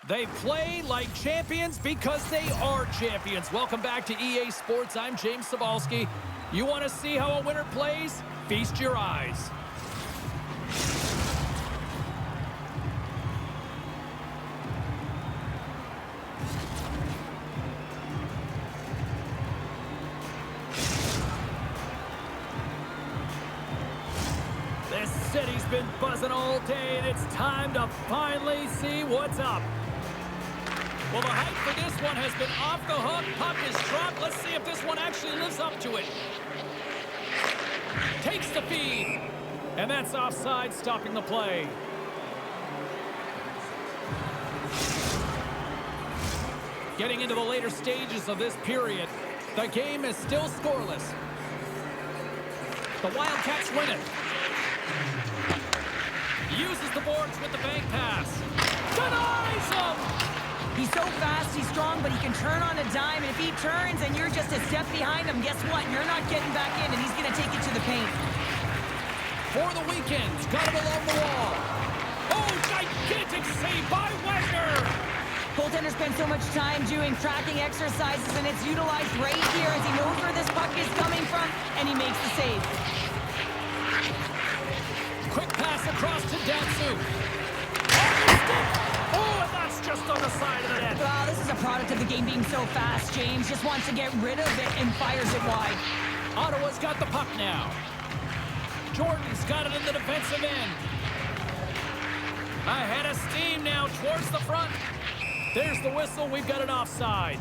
They play like champions because they are champions. Welcome back to EA Sports. I'm James Cebulski. You want to see how a winner plays? Feast your eyes. This city's been buzzing all day, and it's time to finally see what's up. Well, the hype for this one has been off the hook. Puck is dropped. Let's see if this one actually lives up to it. Takes the feed. And that's offside, stopping the play. Getting into the later stages of this period, the game is still scoreless. The Wildcats win it. Uses the boards with the bank pass. Denies him! He's so fast, he's strong, but he can turn on a dime. And if he turns and you're just a step behind him, guess what? You're not getting back in, and he's going to take it to the paint. For the weekends, got him along the wall. Oh, gigantic save by Wagner! Goaltender spends so much time doing tracking exercises, and it's utilized right here as he knows where this puck is coming from, and he makes the save. Quick pass across to Datsu. Oh, and that's just on the side of the net. Well, this is a product of the game being so fast. James just wants to get rid of it and fires it wide. Ottawa's got the puck now. Jordan's got it in the defensive end. Ahead of steam now towards the front. There's the whistle. We've got an offside.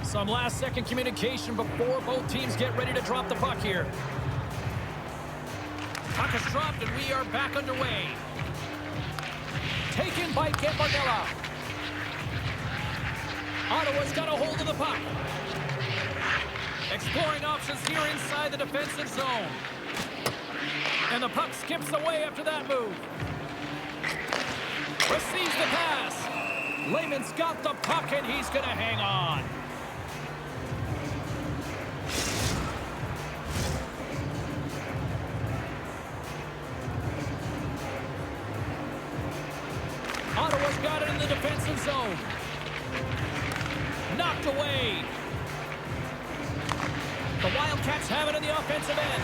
Some last-second communication before both teams get ready to drop the puck here. Puck is dropped, and we are back underway. Taken by Gambardella. Ottawa's got a hold of the puck. Exploring options here inside the defensive zone. And the puck skips away after that move. Receives the pass. Lehman's got the puck, and he's going to hang on. Ottawa's got it in the defensive zone. Knocked away. The Wildcats have it in the offensive end.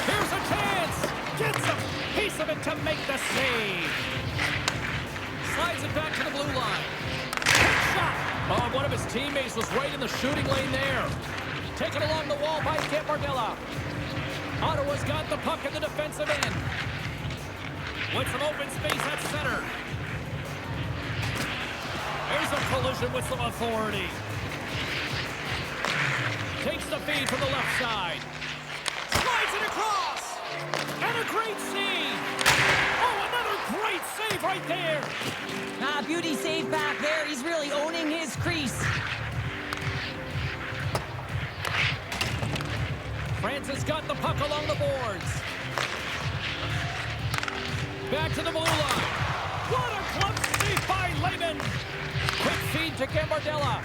Here's a chance. Gets a piece of it to make the save. Slides it back to the blue line. Hit shot. Oh, one of his teammates was right in the shooting lane there. Taken along the wall by Gambardella. Ottawa's got the puck in the defensive end. With some open space at center. There's a collision with some authority. Takes the feed from the left side. Slides it across. And a great save. Oh, another great save right there. Beauty save back there. He's really owning his crease. Francis got the puck along the boards. Back to the blue line. What a club save by Lehman. Quick feed to Gambardella.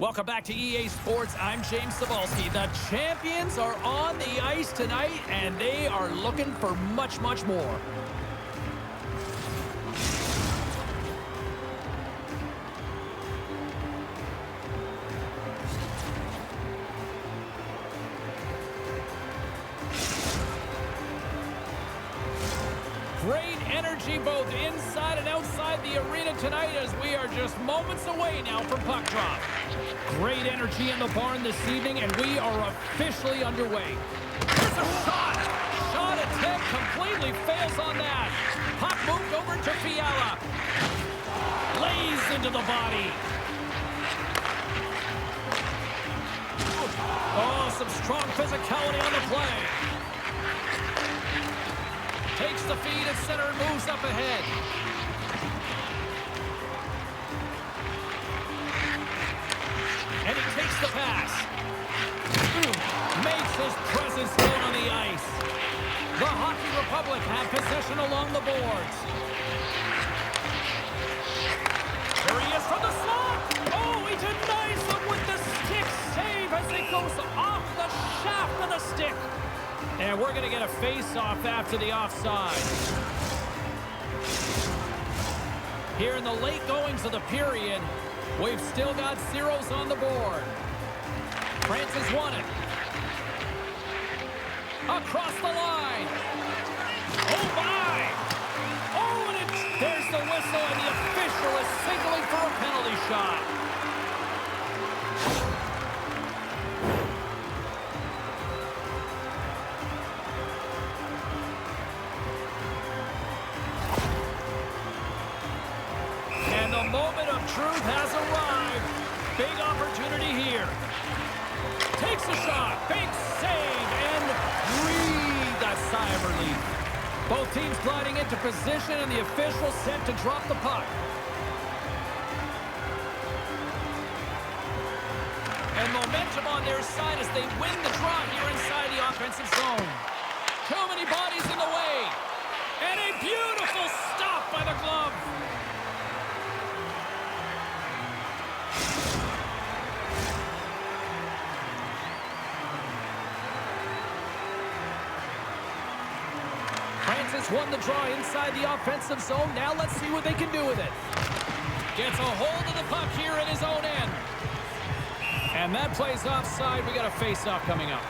Welcome back to EA Sports. I'm James Cebulski. The champions are on the ice tonight, and they are looking for much, much more. Great energy both inside and outside the arena tonight as we are just moments away now from puck drop. Great energy in the barn this evening, and we are officially underway. Here's a shot! Shot attempt completely fails on that. Puck moved over to Fiala. Lays into the body. Oh, some strong physicality on the play. Takes the feed at center and moves up ahead. And he takes the pass. Makes his presence known on the ice. The Hockey Republic have possession along the boards. Here he is from the slot. Oh, he denies them with the stick save as it goes off the shaft of the stick. And we're going to get a face-off after the offside. Here in the late goings of the period, we've still got zeros on the board. France has won it. Across the line. Oh, my! Oh, and there's the whistle, and the official is signaling for a penalty shot. The moment of truth has arrived. Big opportunity here. Takes a shot. Big save. And breathe a sigh of relief. Both teams gliding into position, and the official set to drop the puck. And momentum on their side as they win the draw here inside the offensive zone. Too many bodies in the way. And a beautiful stop by the glove. France has won the draw inside the offensive zone. Now let's see what they can do with it. Gets a hold of the puck here in his own end. And that plays offside. We got a face-off coming up.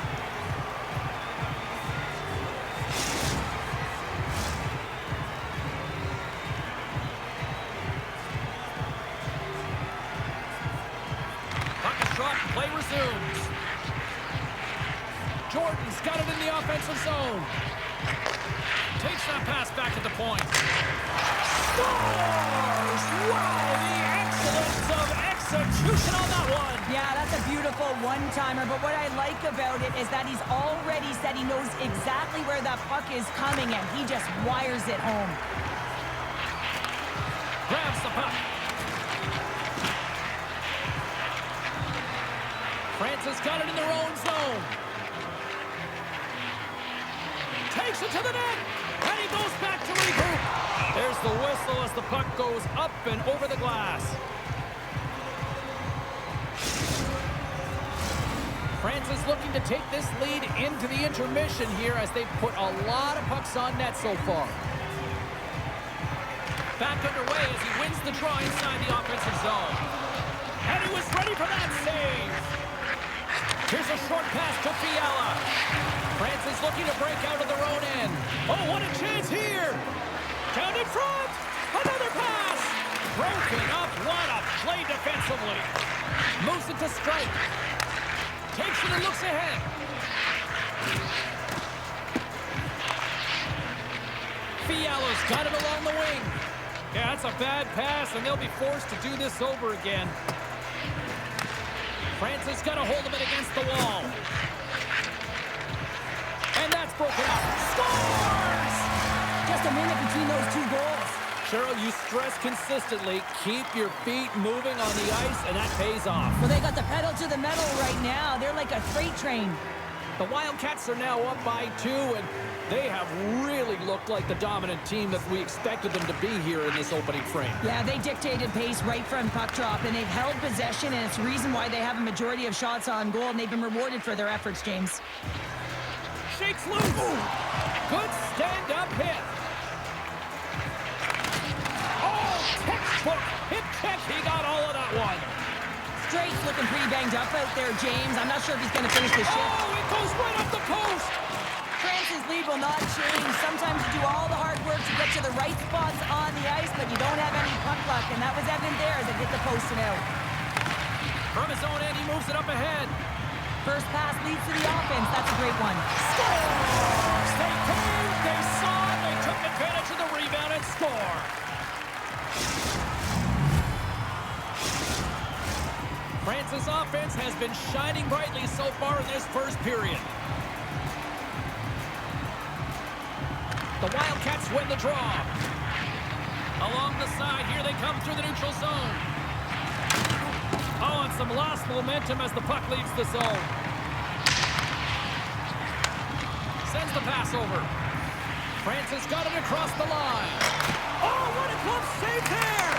Puck is dropped. Play resumes. Jordan's got it in the offensive zone. Takes that pass back at the point. Scores! Wow, the excellence of execution on that one. Yeah, that's a beautiful one-timer, but what I like about it is that he's already said he knows exactly where that puck is coming, and he just wires it home. Grabs the puck. France has got it in their own zone. Takes it to the net. And he goes back to regroup. There's the whistle as the puck goes up and over the glass. France is looking to take this lead into the intermission here as they've put a lot of pucks on net so far. Back underway as he wins the draw inside the offensive zone. And he was ready for that save. Here's a short pass to Fiala. France is looking to break out of their own end. Oh, what a chance here. Down in front. Another pass. Broken up. What a play defensively. Moves it to strike. Takes it and looks ahead. Fiala's got it along the wing. Yeah, that's a bad pass, and they'll be forced to do this over again. France has got a hold of it against the wall. And that's broken up. Scores! Just a minute between those two goals. Cheryl, you stress consistently, keep your feet moving on the ice, and that pays off. Well, they got the pedal to the metal right now. They're like a freight train. The Wildcats are now up by 2, and They have really looked like the dominant team that we expected them to be here in this opening frame. Yeah, they dictated pace right from puck drop, and they've held possession, and it's the reason why they have a majority of shots on goal, and they've been rewarded for their efforts, James. Shakes loose. Ooh. Good stand-up hit. Oh, textbook hit check. He got all of that one. Straight's looking pretty banged up out there, James. I'm not sure if he's going to finish the shift. Oh, it goes right up the post. France's lead will not change. Sometimes you do all the hard work to get to the right spots on the ice, but you don't have any puck luck, and that was evident there as it hit the post and out. From his own end, he moves it up ahead. First pass leads to the offense. That's a great one. Scores! They came, they saw, they took advantage of the rebound and score. France's offense has been shining brightly so far in this first period. The Wildcats win the draw. Along the side, here they come through the neutral zone. Oh, and some lost momentum as the puck leaves the zone. Sends the pass over. Francis got it across the line. Oh, what a glove save there!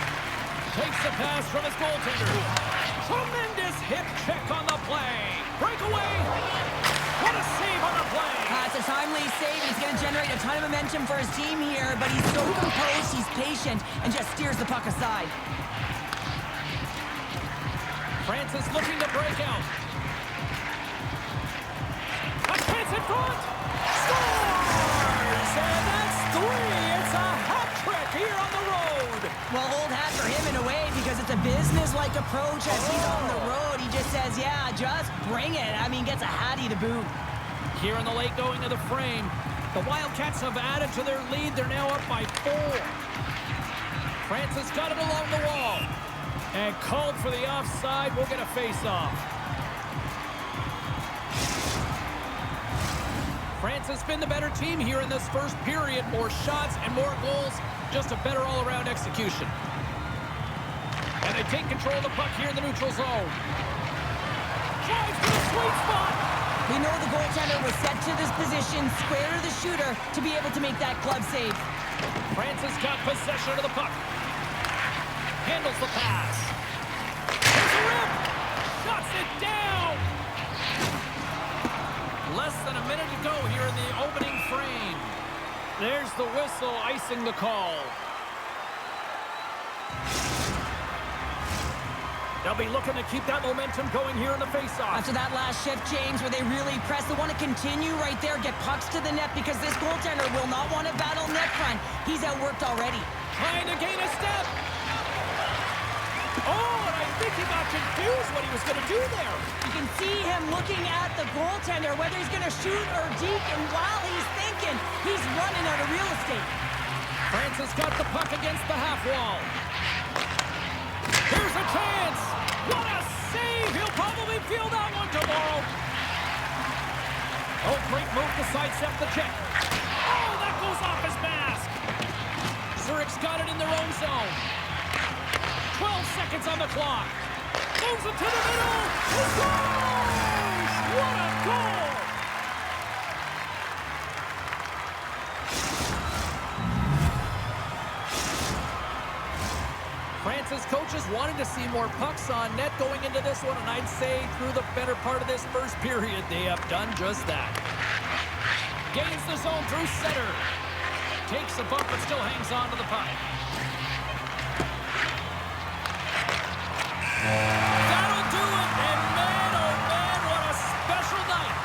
Takes the pass from his goaltender. Tremendous hip check on the play. Breakaway. What a save on the play. It's a timely save, and he's going to generate a ton of momentum for his team here, but he's so composed, he's patient, and just steers the puck aside. Francis looking to break out. A chance in front. Scores! And that's three. It's a hat trick here on the road. Well, old hat for him in a way, because it's a business-like approach as he's on the road. He just says, yeah, just bring it. I mean, gets a hattie to boot. Here in the late going of the frame, the Wildcats have added to their lead. They're now up by 4. Francis got it along the wall. And called for the offside. We'll get a face-off. Francis been the better team here in this first period. More shots and more goals. Just a better all-around execution. And they take control of the puck here in the neutral zone. Drives to the sweet spot. We know the goaltender was set to this position, square to the shooter, to be able to make that glove save. Francis got possession of the puck. Handles the pass. There's a rip. Shuts it down. Less than a minute to go here in the opening frame. There's the whistle icing the call. They'll be looking to keep that momentum going here in the faceoff. After that last shift, James, where they really press, they want to continue right there, get pucks to the net, because this goaltender will not want to battle net front. He's outworked already. Trying to gain a step. Oh, and I think he got confused what he was going to do there. You can see him looking at the goaltender, whether he's going to shoot or deke, and while he's thinking, he's running out of real estate. Francis got the puck against the half wall. Here's a chance. What a save. He'll probably feel that one tomorrow. Oh, great move to sidestep the check. Oh, that goes off his mask. Zurich's got it in their own zone. 12 seconds on the clock. Moves it to the middle. He scores! What a goal! Francis coaches wanted to see more pucks on net going into this one, and I'd say through the better part of this first period, they have done just that. Gains the zone through center. Takes a bump, but still hangs on to the puck. That'll do it, and man, oh man, what a special night.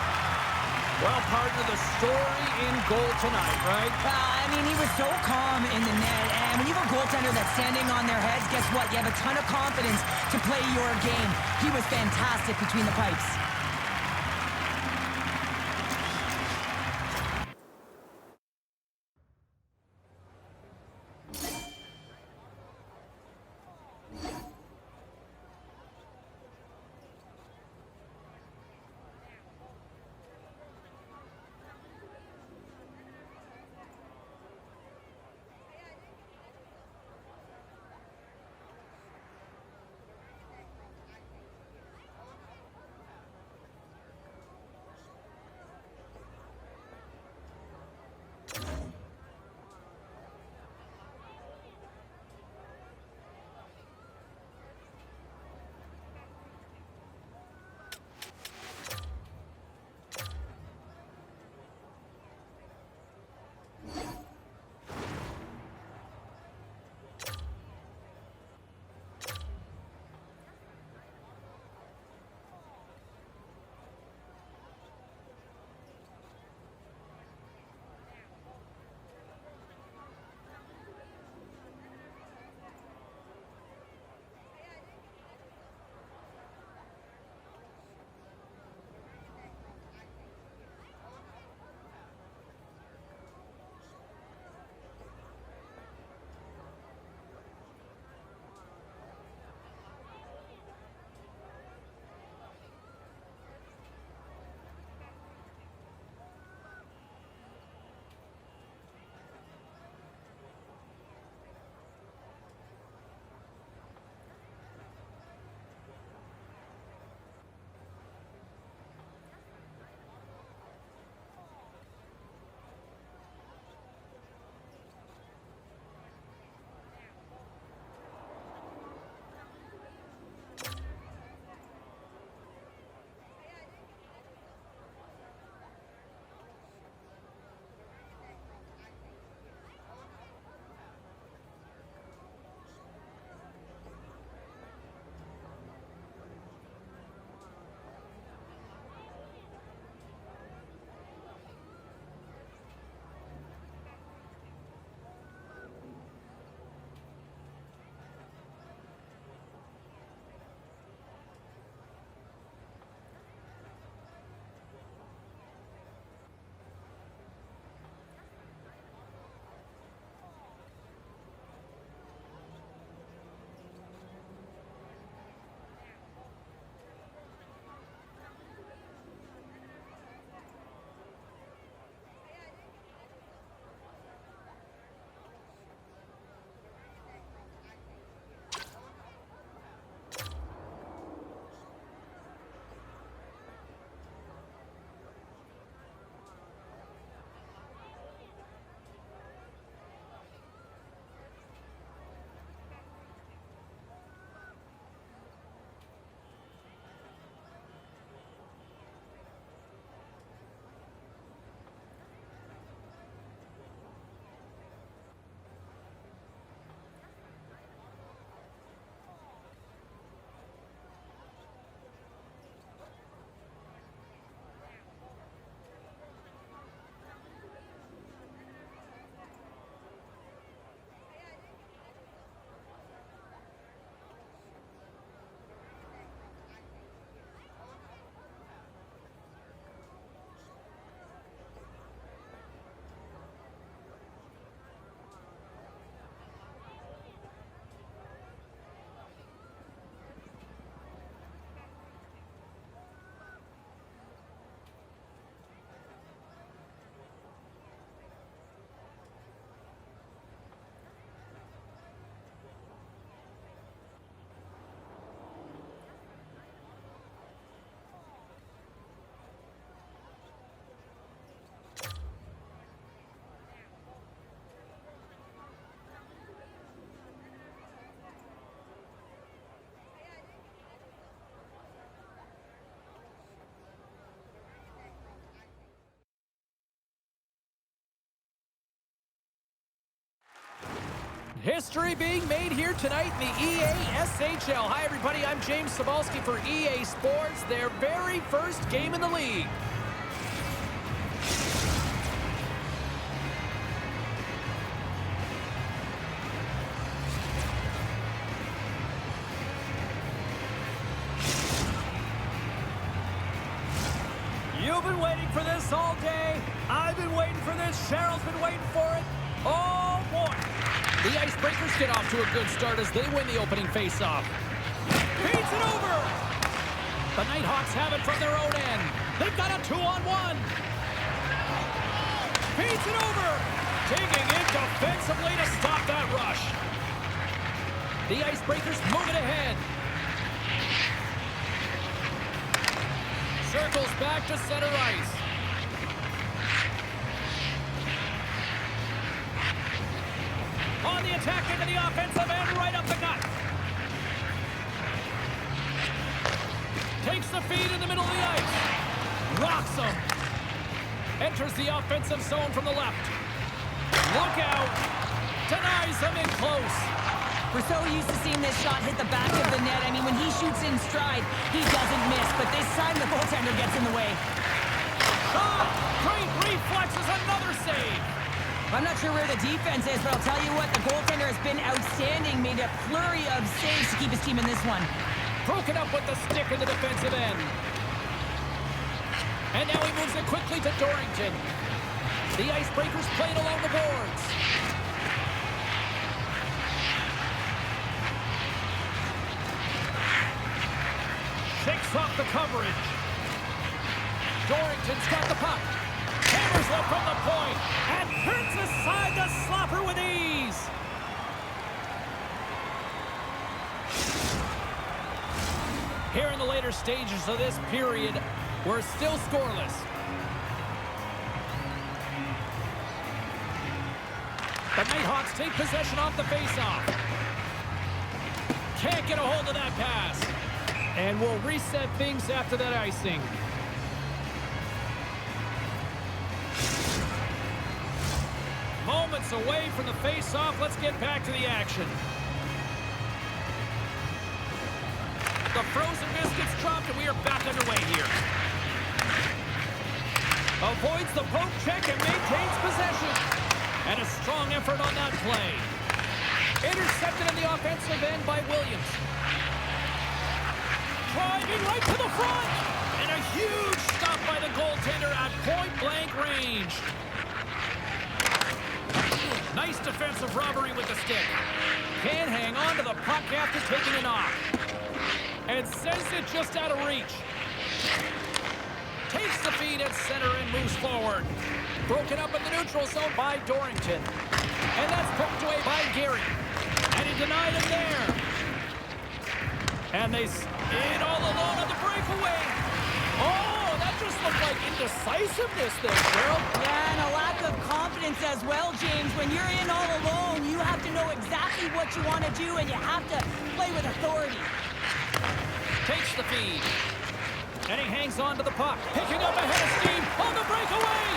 Well, partner, the story in goal tonight, right? I mean, he was so calm in the net, and when you have a goaltender that's standing on their heads, guess what? You have a ton of confidence to play your game. He was fantastic between the pipes. History being made here tonight in the EASHL. Hi, everybody. I'm James Cebulski for EA Sports, their very first game in the league. You've been waiting for this all day. I've been waiting for this. Cheryl's been waiting for it. Oh, boy. The Icebreakers get off to a good start as they win the opening faceoff. Beats it over. The Nighthawks have it from their own end. They've got a 2-on-1. Beats it over. Digging in defensively to stop that rush. The Icebreakers move it ahead. Circles back to center ice. On the attack into the offensive end, right up the gut. Takes the feed in the middle of the ice. Rocks him. Enters the offensive zone from the left. Look out. Denies him in close. We're so used to seeing this shot hit the back of the net. I mean, when he shoots in stride, he doesn't miss. But this time, the goaltender gets in the way. Shot. Great reflexes. Another save. I'm not sure where the defense is, but I'll tell you what, the goaltender has been outstanding. Made a flurry of saves to keep his team in this one. Broken up with the stick in the defensive end. And now he moves it quickly to Dorrington. The Icebreakers played along the boards. Shakes off the coverage. Dorrington's got the puck. Hammers one from the point. And turns aside the slopper with ease. Here in the later stages of this period, we're still scoreless. The Nighthawks take possession off the faceoff. Can't get a hold of that pass. And we'll reset things after that icing. Moments away from the face-off. Let's get back to the action. The frozen biscuits dropped, and we are back underway here. Avoids the poke check and maintains possession. And a strong effort on that play. Intercepted in the offensive end by Williams. Driving right to the front. And a huge stop by the goaltender at point-blank range. Nice defensive robbery with the stick. Can't hang on to the puck after taking a knock. And sends it just out of reach. Takes the feed at center and moves forward. Broken up in the neutral zone by Dorrington. And that's poked away by Gary. And he denied him there. And they in all alone on the breakaway. Oh, that just looked like indecisiveness there, Gerald. Yeah, and a lack of confidence as well, James. When you're in all alone, you have to know exactly what you want to do, and you have to play with authority. Takes the feed. And he hangs on to the puck. Picking up ahead of steam on the breakaway.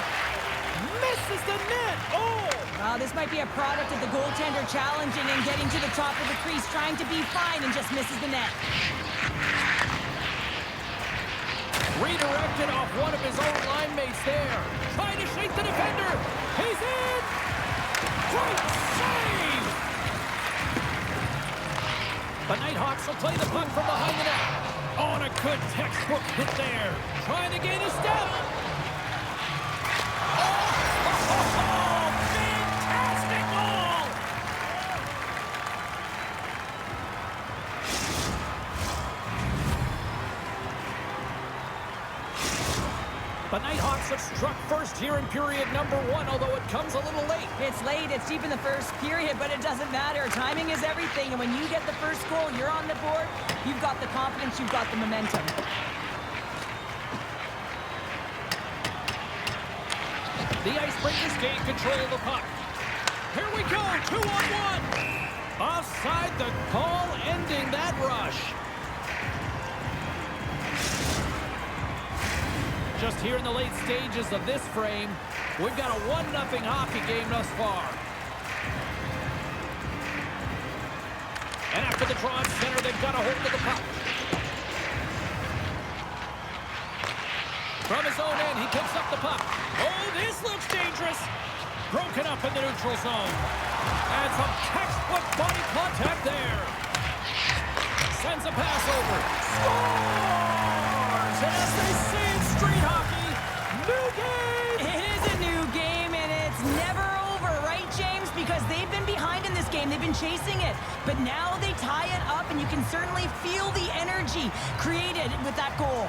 Misses the net. Oh! This might be a product of the goaltender challenging and getting to the top of the crease, trying to be fine, and just misses the net. Redirected off one of his own line mates there. Trying to shake the defender. He's in! Great save! The Nighthawks will play the puck from behind the net. Oh, and a good textbook hit there. Trying to gain a step. Oh, fantastic goal! The Nighthawks have struck first here in period number 1, although it comes a little late. It's late, it's deep in the first period, but it doesn't matter. Timing is everything, and when you get the first goal, you're on the board, you've got the confidence, you've got the momentum. The Icebreakers gain control of the puck. Here we go, 2-on-1. Offside the call, ending that rush. Just here in the late stages of this frame, we've got a 1-0 hockey game thus far. And after the draw at center, they've got a hold of the puck. From his own end, he picks up the puck. Oh, this looks dangerous. Broken up in the neutral zone. And some textbook body contact there. Sends a pass over. Scores! And as they say in street hockey, new game! It is a new game, and it's never over, right, James? Because they've been behind in this game. They've been chasing it. But now they tie it up, and you can certainly feel the energy created with that goal.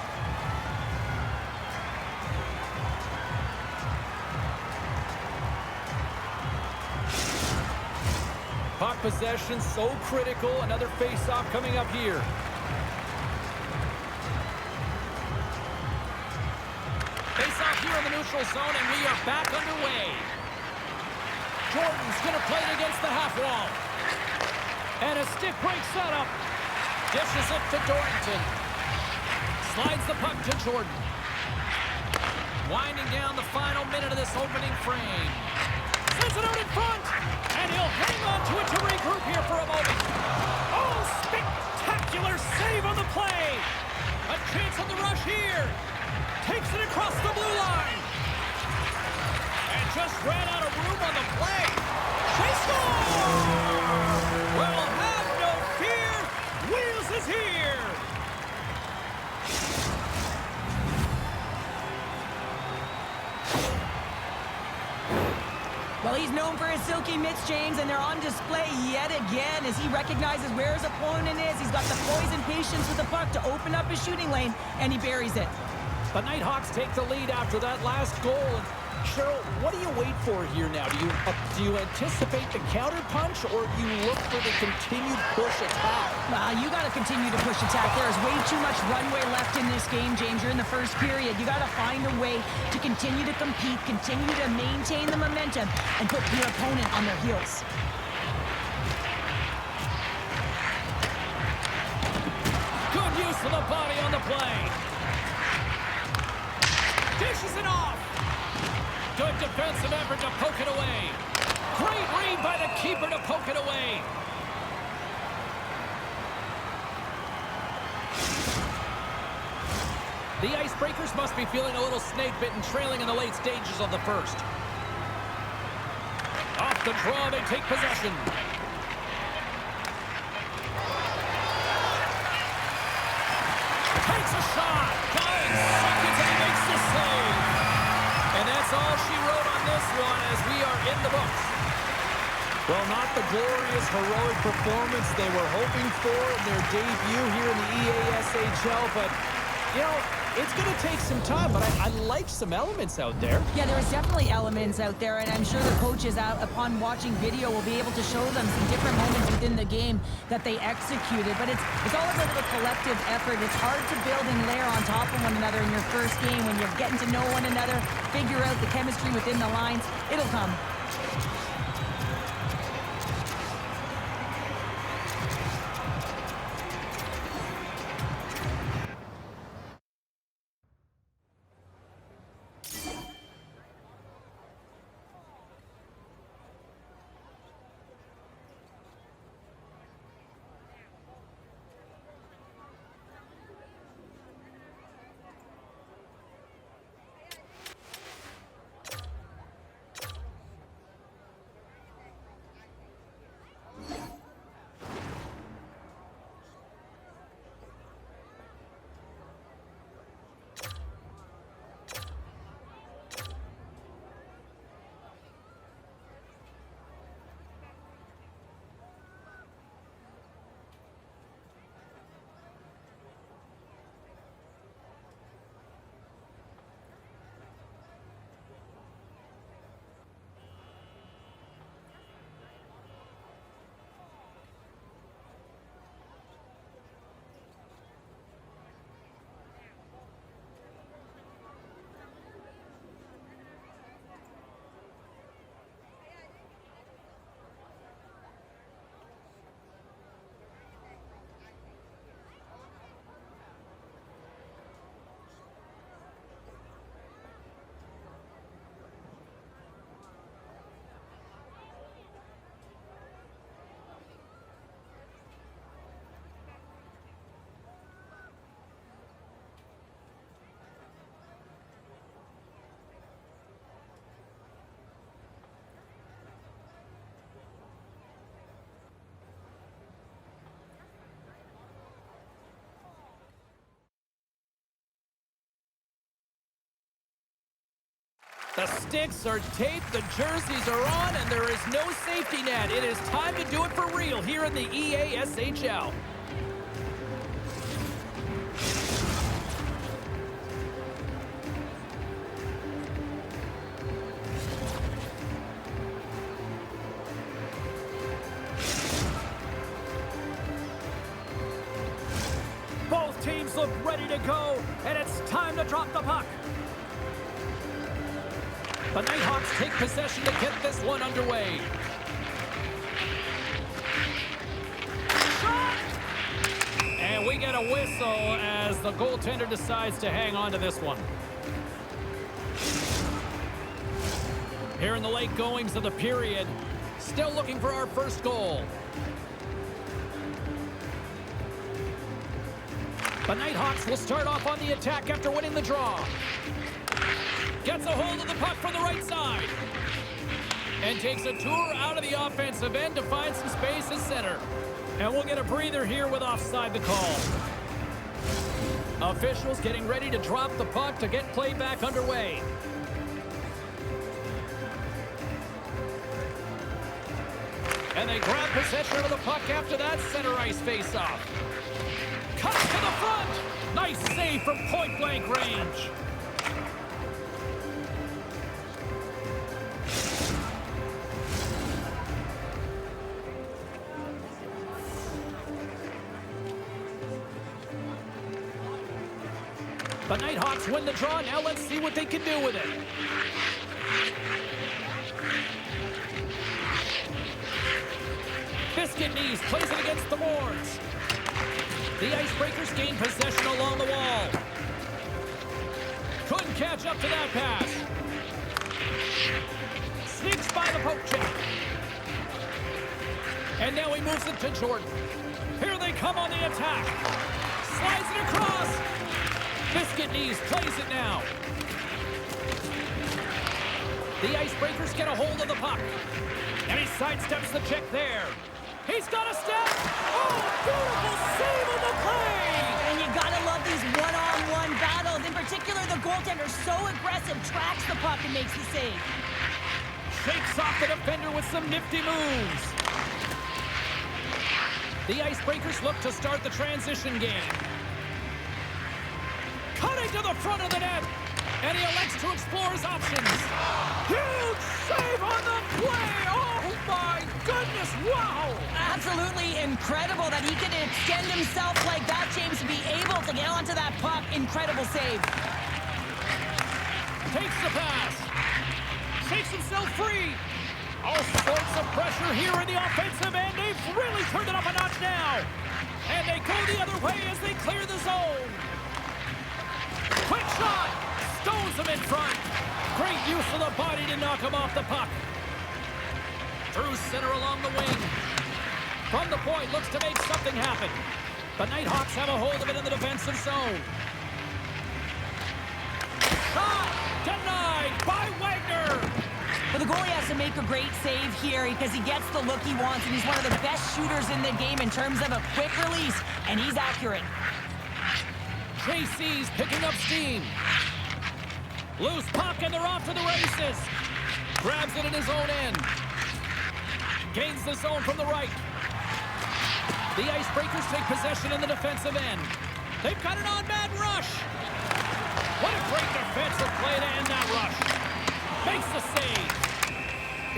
Puck possession so critical. Another face-off coming up here. Face-off here in the neutral zone, and we are back underway. Jordan's going to play it against the half wall. And a stick break setup. Dishes it to Dorrington. Slides the puck to Jordan. Winding down the final minute of this opening frame. Sends it out in front. And he'll hang on to it to regroup here for a moment. Oh, spectacular save on the play. A chance on the rush here. Takes it across the blue line. And just ran out of room on the play. She scores! Well, have no fear. Wheels is here. Well, he's known for his silky mitts, James, and they're on display yet again as he recognizes where his opponent is. He's got the poise and patience with the puck to open up his shooting lane, and he buries it. The Nighthawks take the lead after that last goal. And Cheryl, what do you wait for here now? Do you anticipate the counterpunch, or do you look for the continued push attack? Well, you got to continue to push attack. There is way too much runway left in this game, James. You're in the first period. You got to find a way to continue to compete, continue to maintain the momentum, and put your opponent on their heels. Good use of the body on the play. Dishes it off. Good defensive effort to poke it away. Great read by the keeper to poke it away. The Icebreakers must be feeling a little snake-bitten, trailing in the late stages of the first. Off the draw, they take possession. Takes a shot. 9 seconds, and he makes the save. And that's all she wrote on this one as we are in the books. Well, not the glorious, heroic performance they were hoping for in their debut here in the EASHL, but, you know, it's going to take some time, but I like some elements out there. Yeah, there is definitely elements out there, and I'm sure the coaches, upon watching video, will be able to show them some different moments within the game that they executed. But it's all about the collective effort. It's hard to build and layer on top of one another in your first game when you're getting to know one another, figure out the chemistry within the lines. It'll come. The sticks are taped, the jerseys are on, and there is no safety net. It is time to do it for real here in the EASHL. Both teams look ready to go, and it's time to drop the puck. The Nighthawks take possession to get this one underway. Shot! And we get a whistle as the goaltender decides to hang on to this one. Here in the late goings of the period, still looking for our first goal. The Nighthawks will start off on the attack after winning the draw. Gets a hold of the puck from the right side. And takes a tour out of the offensive end to find some space at center. And we'll get a breather here with offside the call. Officials getting ready to drop the puck to get play back underway. And they grab possession of the puck after that center ice face-off. Cut to the front. Nice save from point-blank range. The Nighthawks win the draw. Now let's see what they can do with it. Biscuit knees plays it against the boards. The Icebreakers gain possession along the wall. Couldn't catch up to that pass. Sneaks by the poke check. And now he moves it to Jordan. Here they come on the attack. Slides it across. Biscuit knees plays it now. The Icebreakers get a hold of the puck. And he sidesteps the check there. He's got a step. Oh, beautiful save on the play! And you gotta love these one-on-one battles. In particular, the goaltender so aggressive, tracks the puck and makes the save. Shakes off the defender with some nifty moves. The Icebreakers look to start the transition game. Cutting to the front of the net. And he elects to explore his options. Huge save on the play! Oh my goodness, wow! Absolutely incredible that he can extend himself like that, James, to be able to get onto that puck. Incredible save. Takes the pass. Shakes himself free. All sorts of pressure here in the offensive end. They've really turned it up a notch now. And they go the other way as they clear the zone. Quick shot. Stones him in front. Great use of the body to knock him off the puck. Through center along the wing. From the point, looks to make something happen. The Nighthawks have a hold of it in the defensive zone. Shot denied by Wagner. But the goalie has to make a great save here because he gets the look he wants, and he's one of the best shooters in the game in terms of a quick release, and he's accurate. JC's picking up steam. Loose puck, and they're off to the races. Grabs it in his own end. Gains the zone from the right. The Icebreakers take possession in the defensive end. They've got an on-man rush. What a great defensive play to end that rush. Makes the save.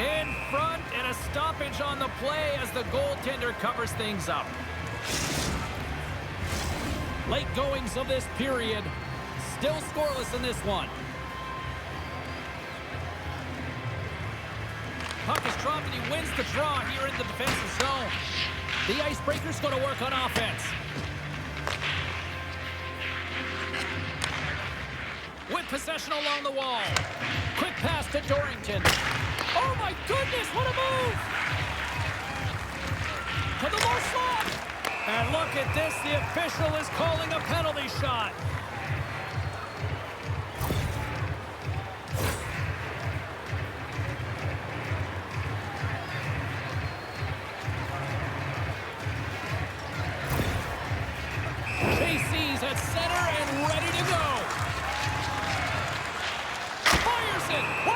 In front, and a stoppage on the play as the goaltender covers things up. Late goings of this period. Still scoreless in this one. Puck is dropped and he wins the draw here in the defensive zone. The Icebreakers going to work on offense. With possession along the wall. Quick pass to Dorrington. Oh my goodness, what a move! To the low slot. And look at this, the official is calling a penalty shot. JC's at center and ready to go. Fires it.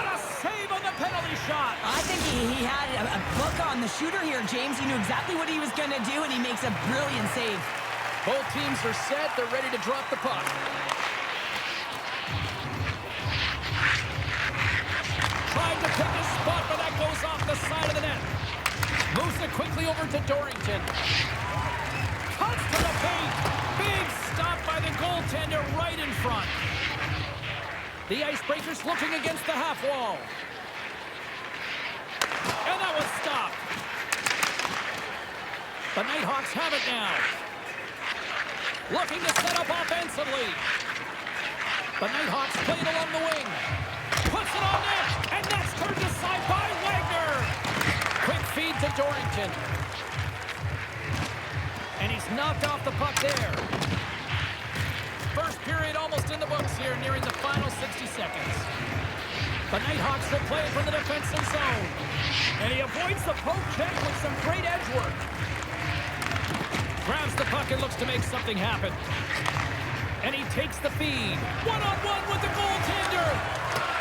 shot. I think he had a book on the shooter here, James. He knew exactly what he was going to do, and he makes a brilliant save. Both teams are set. They're ready to drop the puck. Trying to pick a spot, but that goes off the side of the net. Moves it quickly over to Dorrington. Cuts to the paint. Big stop by the goaltender right in front. The Icebreakers looking against the half wall. And that was stopped. The Nighthawks have it now. Looking to set up offensively. The Nighthawks played along the wing. Puts it on net. And that's turned aside by Wagner. Quick feed to Dorrington. And he's knocked off the puck there. First period almost in the books here, nearing the final 60 seconds. The Nighthawks will play from the defensive zone. And he avoids the poke check with some great edge work. Grabs the puck and looks to make something happen. And he takes the feed. One-on-one with the goaltender.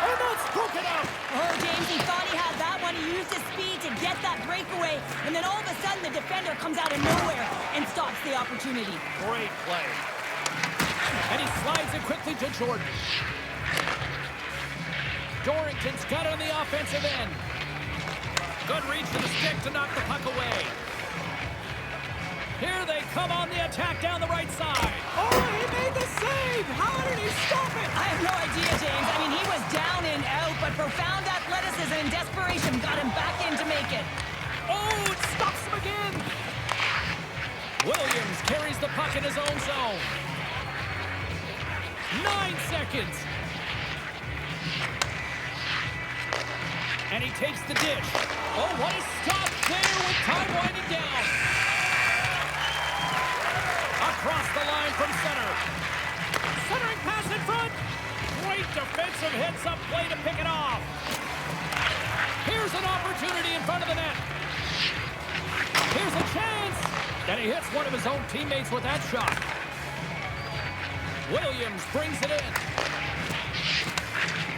And that's broken up. Oh, James, he thought he had that one. He used his speed to get that breakaway. And then all of a sudden, the defender comes out of nowhere and stops the opportunity. Great play. And he slides it quickly to Jordan. Dorrington's got it on the offensive end. Good reach for the stick to knock the puck away. Here they come on the attack down the right side. Oh, he made the save! How did he stop it? I have no idea, James. I mean, he was down and out, but profound athleticism and desperation got him back in to make it. Oh, it stops him again. Williams carries the puck in his own zone. 9 seconds. And he takes the dish. Oh, what a stop there with time winding down. Across the line from center. Centering pass in front. Great defensive heads-up play to pick it off. Here's an opportunity in front of the net. Here's a chance. And he hits one of his own teammates with that shot. Williams brings it in.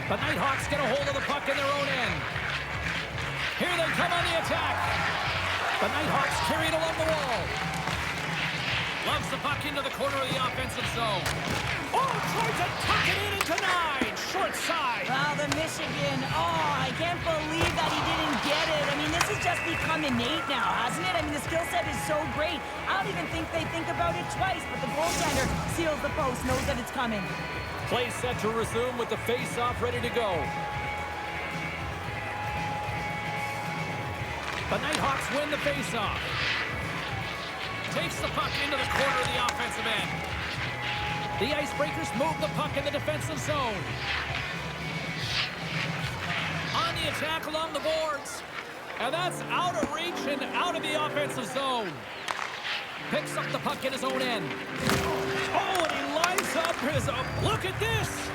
The Nighthawks get a hold of the puck in their own end. Here they come on the attack. The Nighthawks carry it along the wall. Loves the puck into the corner of the offensive zone. Oh, tries to tuck it in and denied. Short side. Wow, the Michigan. Oh, I can't believe that he didn't get it. I mean, this has just become innate now, hasn't it? I mean, the skill set is so great. I don't even think they think about it twice, but the goaltender seals the post, knows that it's coming. Play set to resume with the face-off ready to go. The Nighthawks win the face-off. Takes the puck into the corner of the offensive end. The Icebreakers move the puck in the defensive zone. On the attack along the boards. And that's out of reach and out of the offensive zone. Picks up the puck in his own end. Oh, and he lines up his... Look at this!